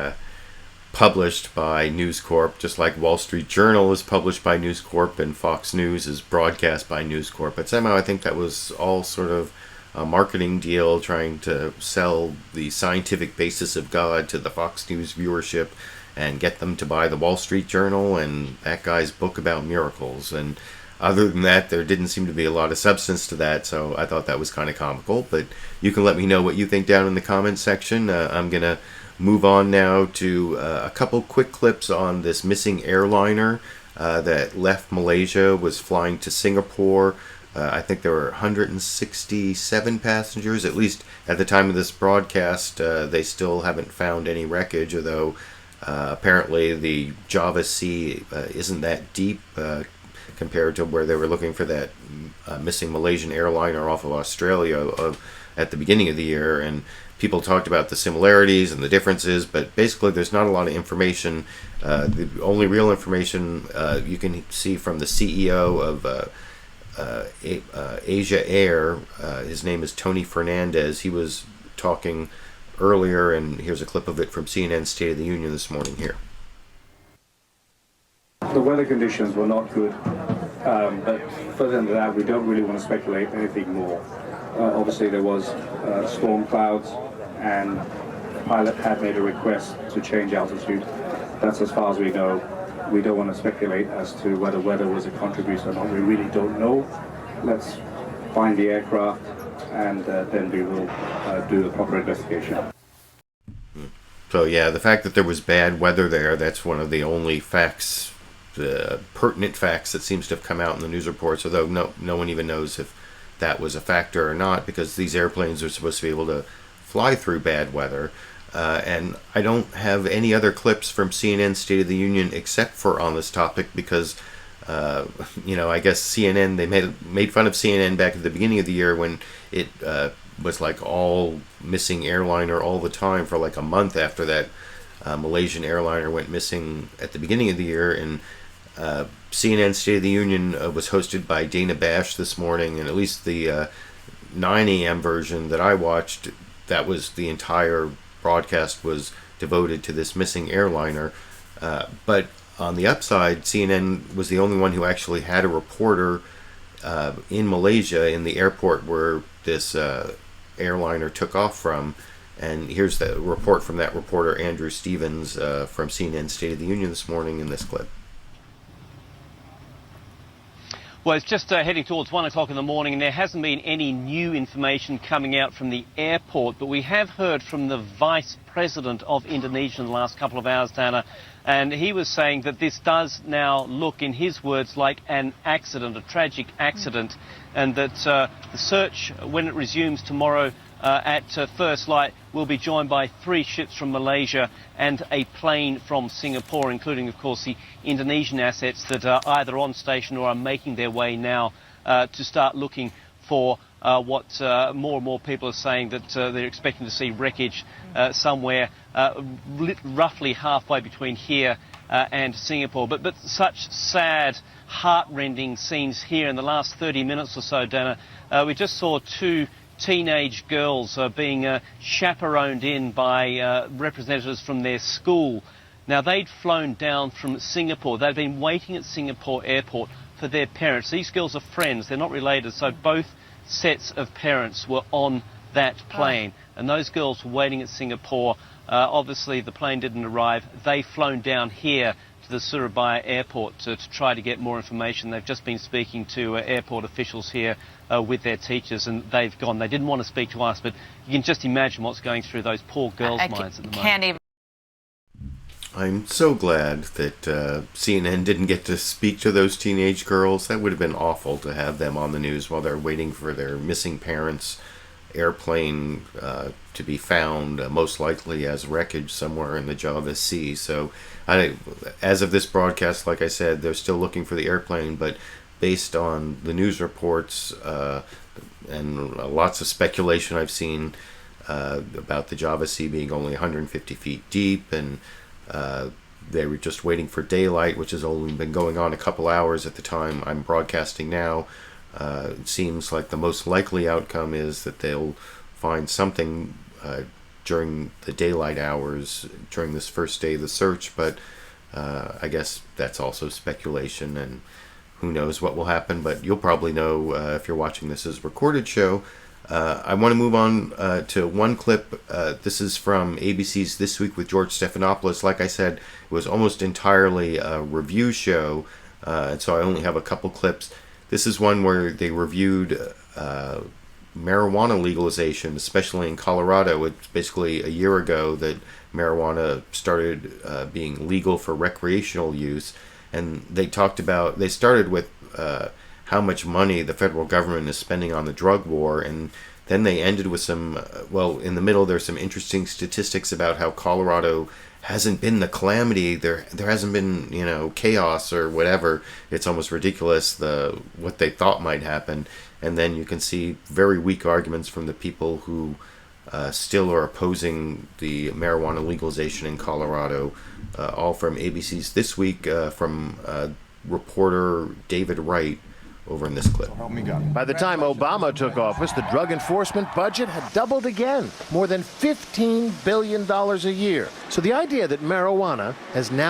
published by News Corp, just like Wall Street Journal is published by News Corp and Fox News is broadcast by News Corp. But somehow I think that was all sort of a marketing deal trying to sell the scientific basis of God to the Fox News viewership and get them to buy the Wall Street Journal and that guy's book about miracles. And other than that, there didn't seem to be a lot of substance to that, so I thought that was kind of comical. But you can let me know what you think down in the comments section. I'm going to move on now to a couple quick clips on this missing airliner that left Malaysia, was flying to Singapore. I think there were 167 passengers, at least at the time of this broadcast. They still haven't found any wreckage, although apparently the Java Sea isn't that deep compared to where they were looking for that missing Malaysian airliner off of Australia at the beginning of the year. And people talked about the similarities and the differences, but basically there's not a lot of information. The only real information you can see from the CEO of Asia Air, his name is Tony Fernandes. He was talking earlier, and here's a clip of it from CNN State of the Union this morning here. The weather conditions were not good, but further than that, we don't really want to speculate anything more. Obviously, there was storm clouds, and the pilot had made a request to change altitude. That's as far as we know. We don't want to speculate as to whether weather was a contributor or not. We really don't know. Let's find the aircraft, and then we will do the proper investigation. So yeah, the fact that there was bad weather there, that's one of the only facts, pertinent facts that seems to have come out in the news reports, although no one even knows if that was a factor or not, because these airplanes are supposed to be able to fly through bad weather. And I don't have any other clips from CNN State of the Union except for on this topic, because I guess CNN, they made fun of CNN back at the beginning of the year when it was like all missing airliner all the time for like a month after that Malaysian airliner went missing at the beginning of the year. And CNN State of the Union was hosted by Dana Bash this morning, and at least the 9 a.m. version that I watched, that was the entire broadcast was devoted to this missing airliner. But on the upside, CNN was the only one who actually had a reporter in Malaysia in the airport where this airliner took off from. And here's the report from that reporter, Andrew Stevens, from CNN State of the Union this morning in this clip. Well, it's just heading towards 1 o'clock in the morning, and there hasn't been any new information coming out from the airport, but we have heard from the Vice President of Indonesia in the last couple of hours, Donna, and he was saying that this does now look, in his words, like an accident, a tragic accident, and that the search, when it resumes tomorrow at first light, will be joined by 3 ships from Malaysia and a plane from Singapore, including, of course, the Indonesian assets that are either on station or are making their way now to start looking for what more and more people are saying, that they're expecting to see wreckage somewhere roughly halfway between here and Singapore. But such sad, heart-rending scenes here in the last 30 minutes or so, Donna. We just saw 2 teenage girls being chaperoned in by representatives from their school. Now, they'd flown down from Singapore. They'd been waiting at Singapore airport for their parents. These girls are friends. They're not related, so both sets of parents were on that plane. And those girls were waiting at Singapore. Obviously, the plane didn't arrive. They've flown down here to the Surabaya airport to try to get more information. They've just been speaking to airport officials here with their teachers, and they've gone. They didn't want to speak to us, but you can just imagine what's going through those poor girls' minds at the moment. I'm so glad that CNN didn't get to speak to those teenage girls. That would have been awful to have them on the news while they're waiting for their missing parents' airplane to be found, most likely as wreckage somewhere in the Java Sea. So as of this broadcast, like I said, they're still looking for the airplane, but based on the news reports and lots of speculation I've seen about the Java Sea being only 150 feet deep, and they were just waiting for daylight, which has only been going on a couple hours at the time I'm broadcasting now. It seems like the most likely outcome is that they'll find something during the daylight hours during this first day of the search, but I guess that's also speculation, and who knows what will happen. But you'll probably know if you're watching this as a recorded show. I want to move on to one clip. This is from ABC's This Week with George Stephanopoulos. Like I said, it was almost entirely a review show, and so I only have a couple clips. This is one where they reviewed marijuana legalization, especially in Colorado. It's basically a year ago that marijuana started being legal for recreational use, and they started with how much money the federal government is spending on the drug war, and then they ended with some, in the middle there's some interesting statistics about how Colorado hasn't been the calamity. There hasn't been, chaos or whatever. It's almost ridiculous what they thought might happen. And then you can see very weak arguments from the people who still are opposing the marijuana legalization in Colorado, all from ABC's This Week, from reporter David Wright over in this clip. By the time Obama took office, the drug enforcement budget had doubled again, more than $15 billion a year. So the idea that marijuana has now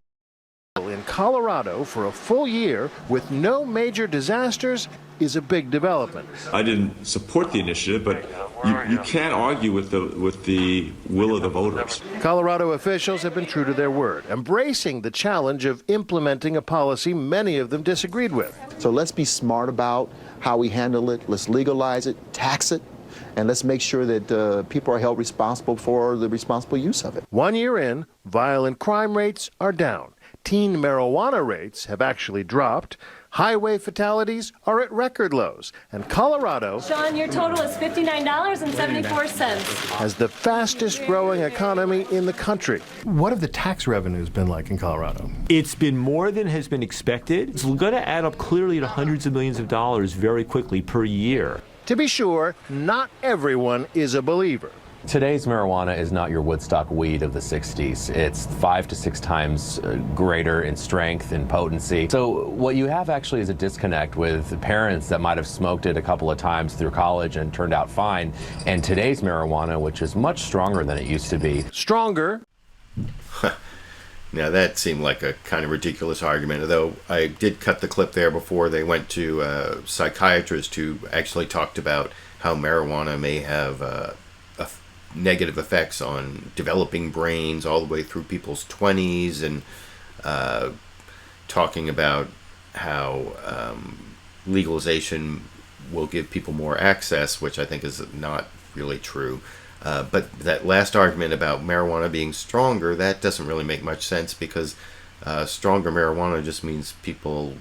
in Colorado for a full year with no major disasters is a big development. I didn't support the initiative, but you can't argue with the will of the voters. Colorado officials have been true to their word, embracing the challenge of implementing a policy many of them disagreed with. So let's be smart about how we handle it. Let's legalize it, tax it, and let's make sure that people are held responsible for the responsible use of it. 1 year in, violent crime rates are down. Teen marijuana rates have actually dropped. Highway fatalities are at record lows, and Colorado Sean, your total is $59.74. has the fastest growing economy in the country. What have the tax revenues been like in Colorado? It's been more than has been expected. It's going to add up clearly to hundreds of millions of dollars very quickly per year. To be sure, not everyone is a believer. Today's marijuana is not your Woodstock weed of the 60s. It's 5 to 6 times greater in strength and potency. So what you have actually is a disconnect with parents that might have smoked it a couple of times through college and turned out fine, and today's marijuana, which is much stronger than it used to be. Stronger? Now that seemed like a kind of ridiculous argument, although I did cut the clip there before they went to a psychiatrist who actually talked about how marijuana may have negative effects on developing brains all the way through people's 20s, and talking about how legalization will give people more access, which I think is not really true. But that last argument about marijuana being stronger, that doesn't really make much sense, because stronger marijuana just means people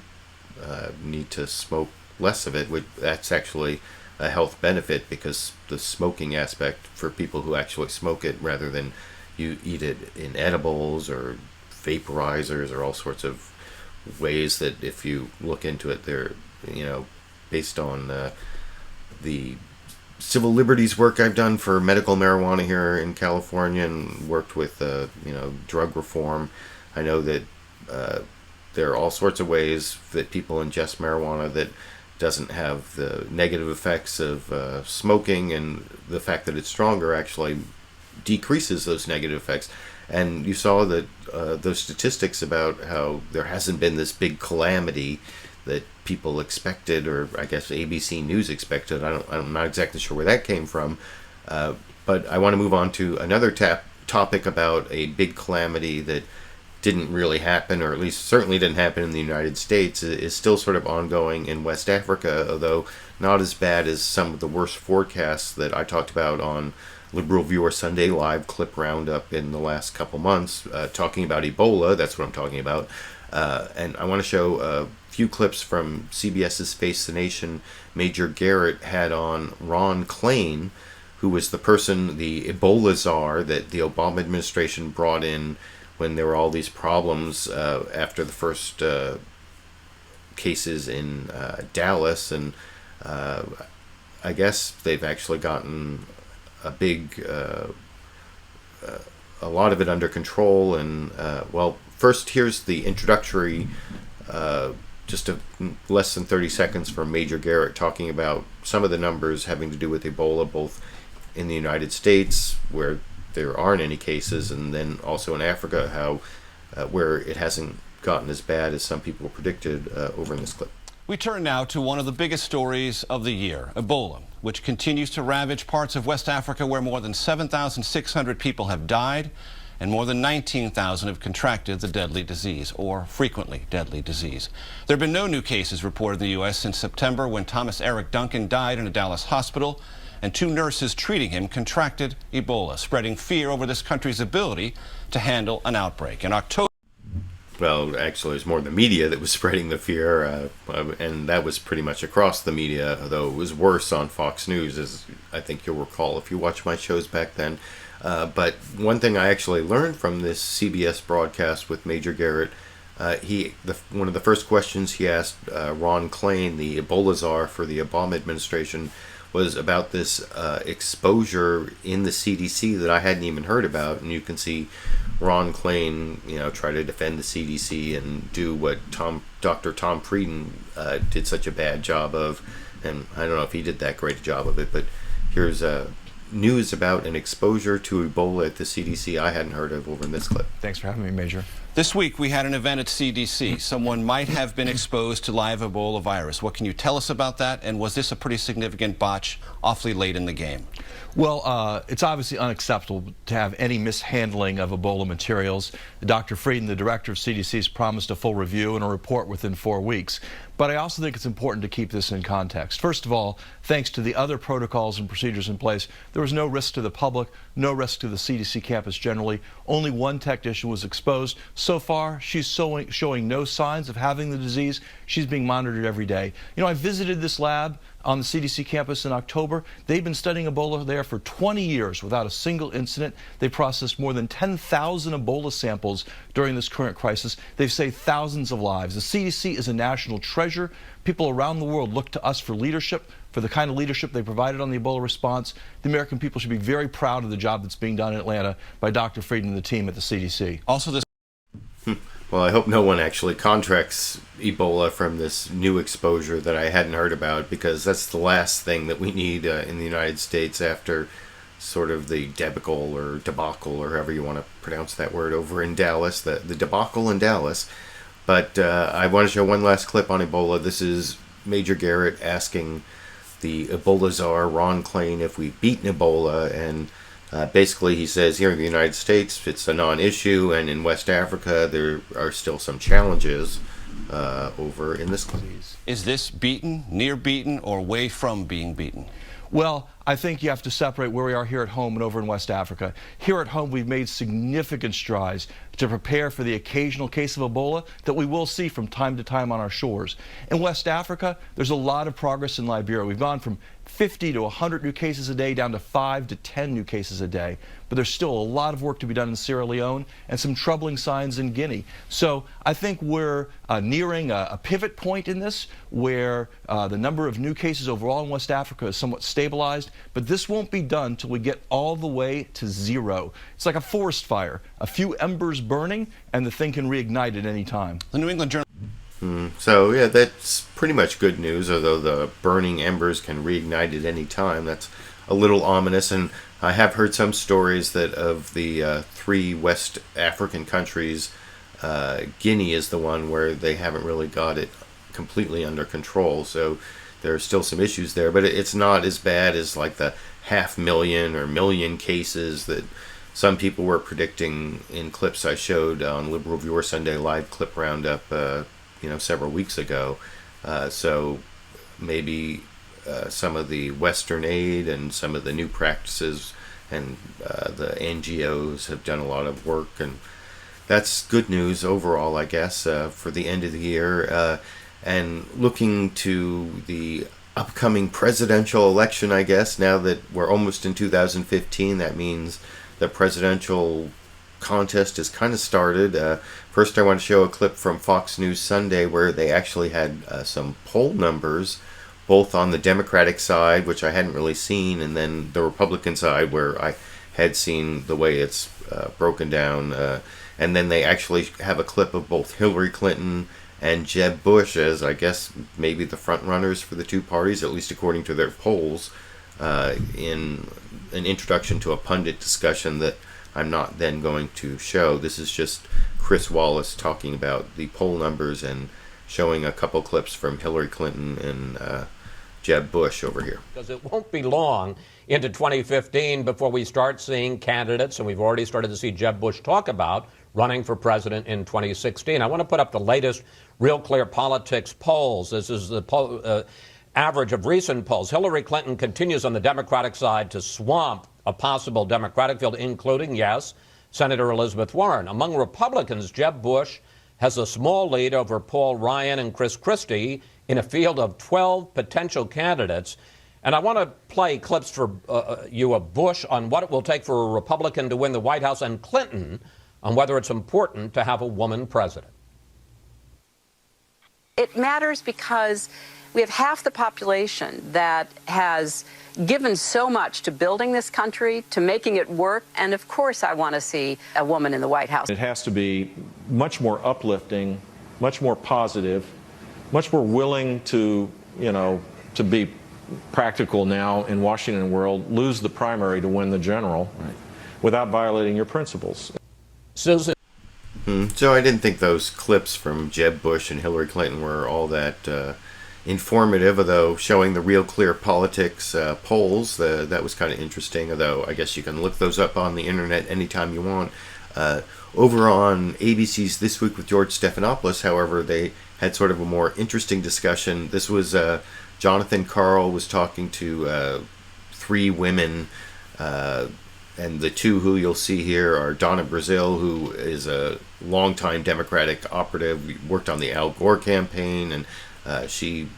need to smoke less of it. That's actually a health benefit, because the smoking aspect for people who actually smoke it, rather than you eat it in edibles or vaporizers or all sorts of ways that, if you look into it, they're, based on the civil liberties work I've done for medical marijuana here in California, and worked with drug reform. I know that there are all sorts of ways that people ingest marijuana that doesn't have the negative effects of smoking, and the fact that it's stronger actually decreases those negative effects. And you saw that those statistics about how there hasn't been this big calamity that people expected, or I guess ABC News expected. I'm not exactly sure where that came from, but I want to move on to another topic about a big calamity that didn't really happen, or at least certainly didn't happen in the United States. Is still sort of ongoing in West Africa, although not as bad as some of the worst forecasts that I talked about on LiberalViewer Sunday Live Clip Roundup in the last couple months, talking about Ebola. That's what I'm talking about. And I want to show a few clips from CBS's Face the Nation. Major Garrett had on Ron Klain, who was the person, the Ebola czar, that the Obama administration brought in when there were all these problems after the first cases in Dallas. And I guess they've actually gotten a lot of it under control. And well, first here's the introductory, just less than 30 seconds from Major Garrett talking about some of the numbers having to do with Ebola, both in the United States, where there aren't any cases, and then also in Africa, how where it hasn't gotten as bad as some people predicted over in this clip. We turn now to one of the biggest stories of the year, Ebola, which continues to ravage parts of West Africa, where more than 7,600 people have died and more than 19,000 have contracted the deadly disease, or frequently deadly disease. There have been no new cases reported in the U.S. since September, when Thomas Eric Duncan died in a Dallas hospital, and 2 nurses treating him contracted Ebola, spreading fear over this country's ability to handle an outbreak. In October... Well, actually, it was more the media that was spreading the fear, and that was pretty much across the media, although it was worse on Fox News, as I think you'll recall if you watched my shows back then. But one thing I actually learned from this CBS broadcast with Major Garrett, one of the first questions he asked Ron Klain, the Ebola czar for the Obama administration, was about this exposure in the CDC that I hadn't even heard about. And you can see Ron Klain, try to defend the CDC and do what Dr. Tom Frieden did such a bad job of. And I don't know if he did that great a job of it, but here's news about an exposure to Ebola at the CDC I hadn't heard of over in this clip. Thanks for having me, Major. This week we had an event at CDC. Someone might have been exposed to live Ebola virus. What can you tell us about that? And was this a pretty significant botch awfully late in the game? Well, it's obviously unacceptable to have any mishandling of Ebola materials. Dr. Frieden, the director of CDC, has promised a full review and a report within 4 weeks. But I also think it's important to keep this in context. First of all, thanks to the other protocols and procedures in place, there was no risk to the public, no risk to the CDC campus generally. Only one technician was exposed. So far, she's showing no signs of having the disease. She's being monitored every day. You know, I visited this lab on the CDC campus in October. They've been studying Ebola there for 20 years without a single incident. They processed more than 10,000 Ebola samples during this current crisis. They've saved thousands of lives. The CDC is a national treasure. People around the world look to us for leadership, for the kind of leadership they provided on the Ebola response. The American people should be very proud of the job that's being done in Atlanta by Dr. Frieden and the team at the CDC. Also, this. Well, I hope no one actually contracts Ebola from this new exposure that I hadn't heard about, because that's the last thing that we need in the United States after sort of the debacle or however you want to pronounce that word over in Dallas, the debacle in Dallas. But I want to show one last clip on Ebola. This is Major Garrett asking the Ebola czar, Ron Klain, if we've beaten Ebola, and basically he says here in the United States it's a non-issue, and in West Africa there are still some challenges over in this country. Is this beaten, near beaten, or way from being beaten? Well, I think you have to separate where we are here at home and over in West Africa. Here at home, we've made significant strides to prepare for the occasional case of Ebola that we will see from time to time on our shores. In West Africa, there's a lot of progress in Liberia. We've gone from 50 to 100 new cases a day down to 5 to 10 new cases a day. But there's still a lot of work to be done in Sierra Leone and some troubling signs in Guinea. So I think we're nearing a pivot point in this, where the number of new cases overall in West Africa is somewhat stabilized, but this won't be done till we get all the way to zero. It's like a forest fire, a few embers burning, and the thing can reignite at any time. The New England Journal. So yeah, that's pretty much good news, although the burning embers can reignite at any time. That's a little ominous, and I have heard some stories that of the 3 West African countries, Guinea is the one where they haven't really got it completely under control. So there are still some issues there, but it's not as bad as like the 500,000 or million cases that some people were predicting in clips I showed on Liberal Viewer Sunday Live Clip Roundup, several weeks ago. So maybe some of the Western aid and some of the new practices and the NGOs have done a lot of work, and that's good news overall, I guess, for the end of the year. And looking to the upcoming presidential election, I guess, now that we're almost in 2015, that means the presidential contest has kind of started. First, I want to show a clip from Fox News Sunday where they actually had some poll numbers, both on the Democratic side, which I hadn't really seen, and then the Republican side, where I had seen the way it's broken down. And then they actually have a clip of both Hillary Clinton and Jeb Bush as, I guess, maybe the front runners for the two parties, at least according to their polls, in an introduction to a pundit discussion that I'm not then going to show. This is just Chris Wallace talking about the poll numbers and showing a couple clips from Hillary Clinton and Jeb Bush over here. Because it won't be long into 2015 before we start seeing candidates, and we've already started to see Jeb Bush talk about running for president in 2016. I want to put up the latest Real Clear Politics polls. This is the average of recent polls. Hillary Clinton continues on the Democratic side to swamp a possible Democratic field, including, yes, Senator Elizabeth Warren. Among Republicans, Jeb Bush has a small lead over Paul Ryan and Chris Christie in a field of 12 potential candidates. And I want to play clips for you of Bush on what it will take for a Republican to win the White House, and Clinton on whether it's important to have a woman president. It matters because we have half the population that has given so much to building this country, to making it work, and of course I want to see a woman in the White House. It has to be much more uplifting, much more positive, much more willing to, to be practical now in Washington world, lose the primary to win the general, without violating your principles. Susan. So I didn't think those clips from Jeb Bush and Hillary Clinton were all that informative, although showing the Real Clear Politics polls, that was kind of interesting, although I guess you can look those up on the internet anytime you want. Over on ABC's This Week with George Stephanopoulos, however, they had sort of a more interesting discussion. This was Jonathan Karl was talking to 3 women, And the two who you'll see here are Donna Brazile, who is a longtime Democratic operative, worked on the Al Gore campaign, and she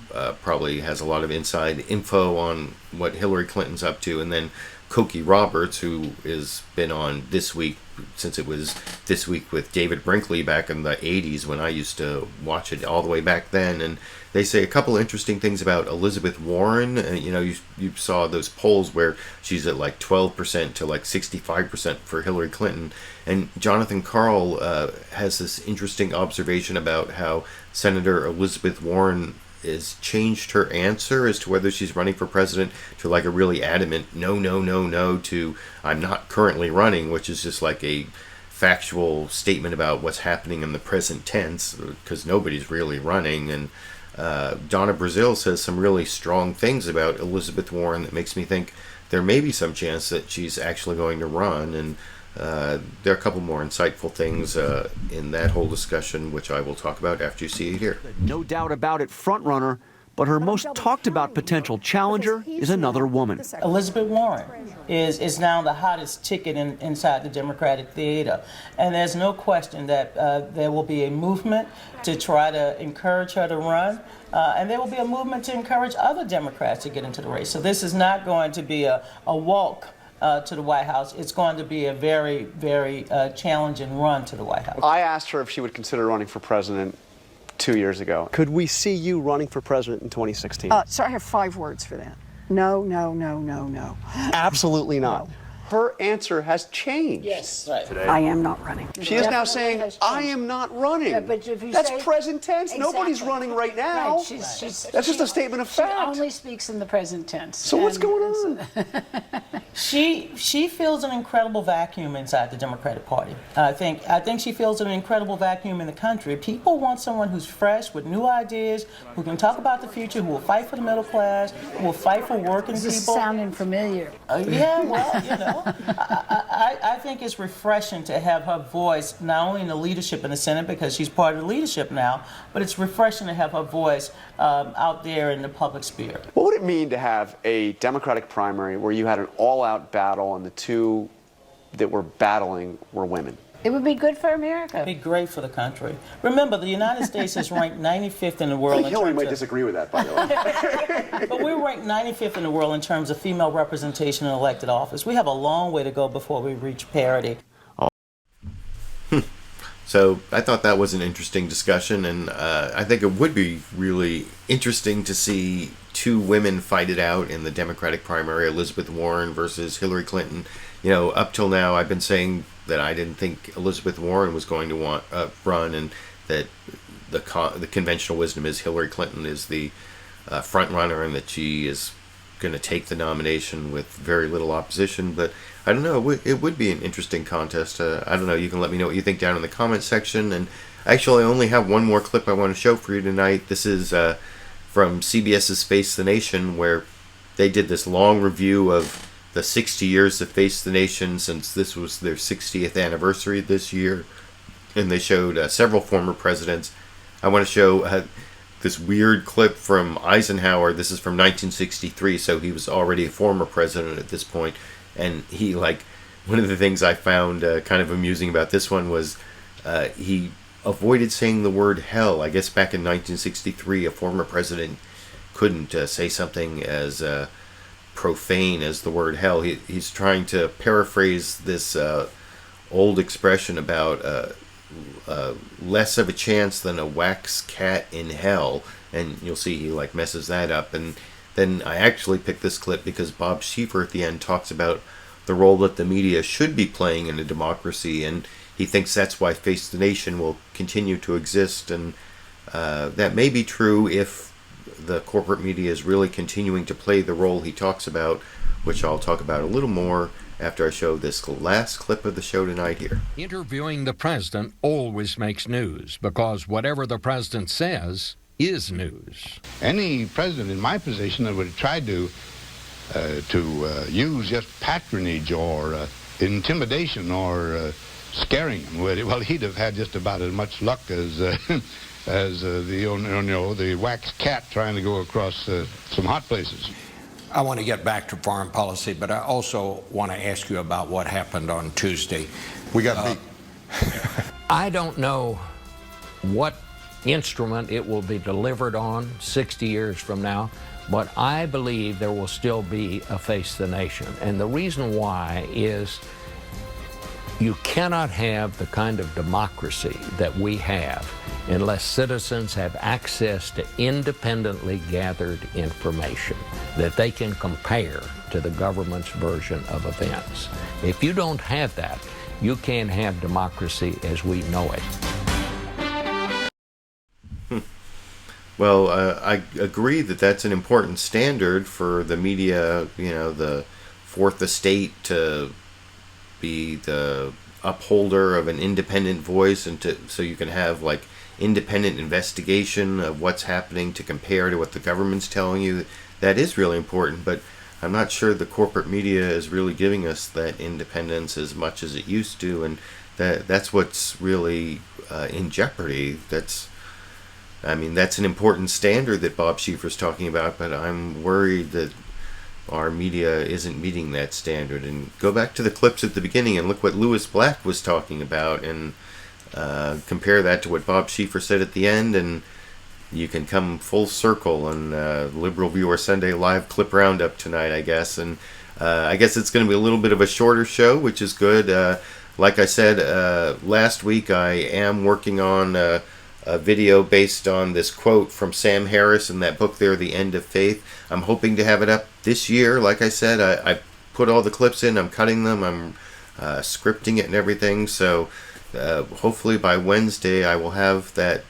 probably has a lot of inside info on what Hillary Clinton's up to. And then Cokie Roberts, who has been on This Week since it was This Week with David Brinkley back in the 80s when I used to watch it all the way back then. And they say a couple interesting things about Elizabeth Warren. You saw those polls where she's at like 12% to like 65% for Hillary Clinton. And Jonathan Karl has this interesting observation about how Senator Elizabeth Warren has changed her answer as to whether she's running for president to like a really adamant no to I'm not currently running, which is just like a factual statement about what's happening in the present tense because nobody's really running. And Donna Brazile says some really strong things about Elizabeth Warren that makes me think there may be some chance that she's actually going to run. And there are a couple more insightful things in that whole discussion, which I will talk about after you see it here. No doubt about it, frontrunner, but her most talked about potential challenger is another woman. Elizabeth Warren is now the hottest ticket inside the Democratic theater. And there's no question that there will be a movement to try to encourage her to run. And there will be a movement to encourage other Democrats to get into the race. So this is not going to be a walk to the White House. It's going to be a very, very challenging run to the White House. I asked her if she would consider running for president 2 years ago. Could we see you running for president in 2016? So I have 5 words for that. No. Absolutely not. No. Her answer has changed. Yes, right. Today. I am not running. She is now saying, I am not running. Yeah, but if you That's say, present tense. Exactly. Nobody's running right now. Right. That's just a statement of fact. She only speaks in the present tense. So what's going on? She feels an incredible vacuum inside the Democratic Party. I think she feels an incredible vacuum in the country. People want someone who's fresh with new ideas, who can talk about the future, who will fight for the middle class, who will fight for working people. This is sounding familiar. Yeah, well, I think it's refreshing to have her voice not only in the leadership in the Senate because she's part of the leadership now, but it's refreshing to have her voice out there in the public sphere. What would it mean to have a Democratic primary where you had an all-out battle and the two that were battling were women? It would be good for America. It'd be great for the country. Remember, the United States is ranked 95th in the world. I think Hillary might disagree with that, by the way. But we're ranked 95th in the world in terms of female representation in elected office. We have a long way to go before we reach parity. So I thought that was an interesting discussion, and I think it would be really interesting to see two women fight it out in the Democratic primary, Elizabeth Warren versus Hillary Clinton. Up till now, I've been saying that I didn't think Elizabeth Warren was going to run, and that the conventional wisdom is Hillary Clinton is the front runner, and that she is going to take the nomination with very little opposition. But I don't know, it would be an interesting contest. I don't know, you can let me know what you think down in the comment section. And actually I only have one more clip I want to show for you tonight. This is from CBS's Face the Nation, where they did this long review of the 60 years that Face the Nation, since this was their 60th anniversary this year, and they showed several former presidents. I want to show this weird clip from Eisenhower. This is from 1963, so he was already a former president at this point. And he, one of the things I found kind of amusing about this one was he avoided saying the word hell. I guess back in 1963, a former president couldn't say something as profane as the word hell. He's trying to paraphrase this old expression about less of a chance than a wax cat in hell, and you'll see he messes that up. And then I actually picked this clip because Bob Schieffer at the end talks about the role that the media should be playing in a democracy, and he thinks that's why Face the Nation will continue to exist. And that may be true if the corporate media is really continuing to play the role he talks about, which I'll talk about a little more after I show this last clip of the show tonight here. Interviewing the president always makes news because whatever the president says is news. Any president in my position that would have tried to use just patronage or intimidation or scaring him, well, he'd have had just about as much luck as the wax cat trying to go across some hot places. I want to get back to foreign policy, but I also want to ask you about what happened on Tuesday. We got beat. I don't know what instrument it will be delivered on 60 years from now, but I believe there will still be a Face the Nation. And the reason why is you cannot have the kind of democracy that we have unless citizens have access to independently gathered information that they can compare to the government's version of events. If you don't have that, you can't have democracy as we know it. Well, I agree that that's an important standard for the media, the fourth estate to be the upholder of an independent voice, and so you can have like independent investigation of what's happening to compare to what the government's telling you. That is really important, but I'm not sure the corporate media is really giving us that independence as much as it used to, and that's what's really in jeopardy. That's an important standard that Bob Schieffer's talking about, but I'm worried that our media isn't meeting that standard. And go back to the clips at the beginning and look what Lewis Black was talking about, and compare that to what Bob Schieffer said at the end, and you can come full circle on Liberal Viewer Sunday live clip roundup tonight, I guess. And I guess it's going to be a little bit of a shorter show, which is good. Like I said last week, I am working on a video based on this quote from Sam Harris in that book there, The End of Faith. I'm hoping to have it up this year. Like I said, I put all the clips in, I'm cutting them, I'm scripting it and everything, so hopefully by Wednesday I will have that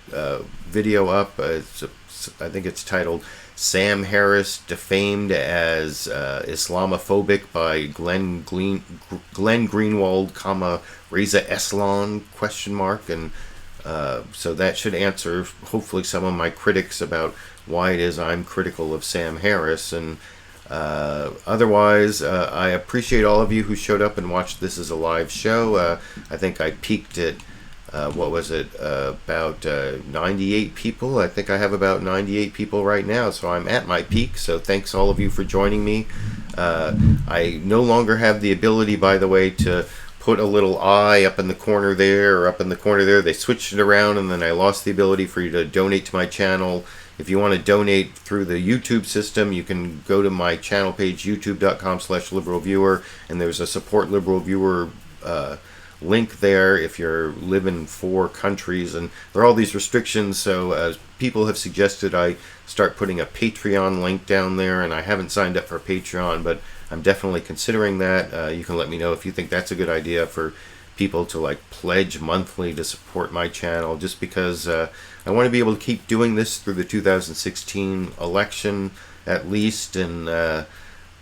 video up. I think it's titled Sam Harris Defamed as Islamophobic by Glenn Greenwald, Reza Eslan, ? And so that should answer hopefully some of my critics about why it is I'm critical of Sam Harris. And otherwise, I appreciate all of you who showed up and watched this as a live show. I think I peaked at about 98 people. I think I have about 98 people right now, so I'm at my peak. So thanks all of you for joining me. I no longer have the ability, by the way, to put a little eye up in the corner there or up in the corner there. They switched it around, and then I lost the ability for you to donate to my channel. If you want to donate through the YouTube system, you can go to my channel page, youtube.com/liberalviewer, and there's a support Liberal Viewer link there if you're living in 4 countries. And there are all these restrictions, so people have suggested I start putting a Patreon link down there, and I haven't signed up for Patreon, but I'm definitely considering that. You can let me know if you think that's a good idea for people to like pledge monthly to support my channel, just because I want to be able to keep doing this through the 2016 election at least, and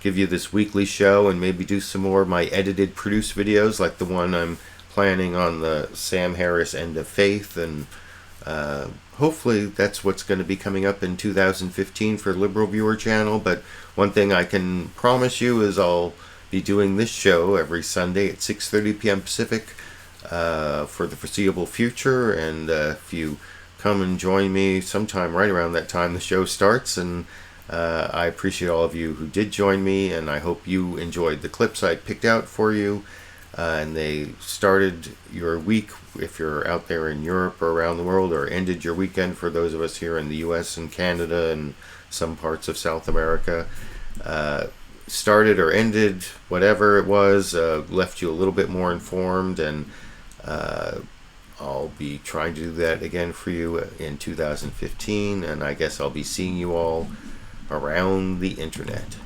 give you this weekly show, and maybe do some more of my edited produced videos like the one I'm planning on the Sam Harris End of Faith. And hopefully that's what's going to be coming up in 2015 for Liberal Viewer channel. But one thing I can promise you is I'll be doing this show every Sunday at 6:30 p.m. Pacific for the foreseeable future. And if you come and join me sometime right around that time the show starts, and I appreciate all of you who did join me, and I hope you enjoyed the clips I picked out for you, and they started your week if you're out there in Europe or around the world, or ended your weekend for those of us here in the US and Canada and some parts of South America. Started or ended, whatever it was, left you a little bit more informed, and I'll be trying to do that again for you in 2015, and I guess I'll be seeing you all around the internet.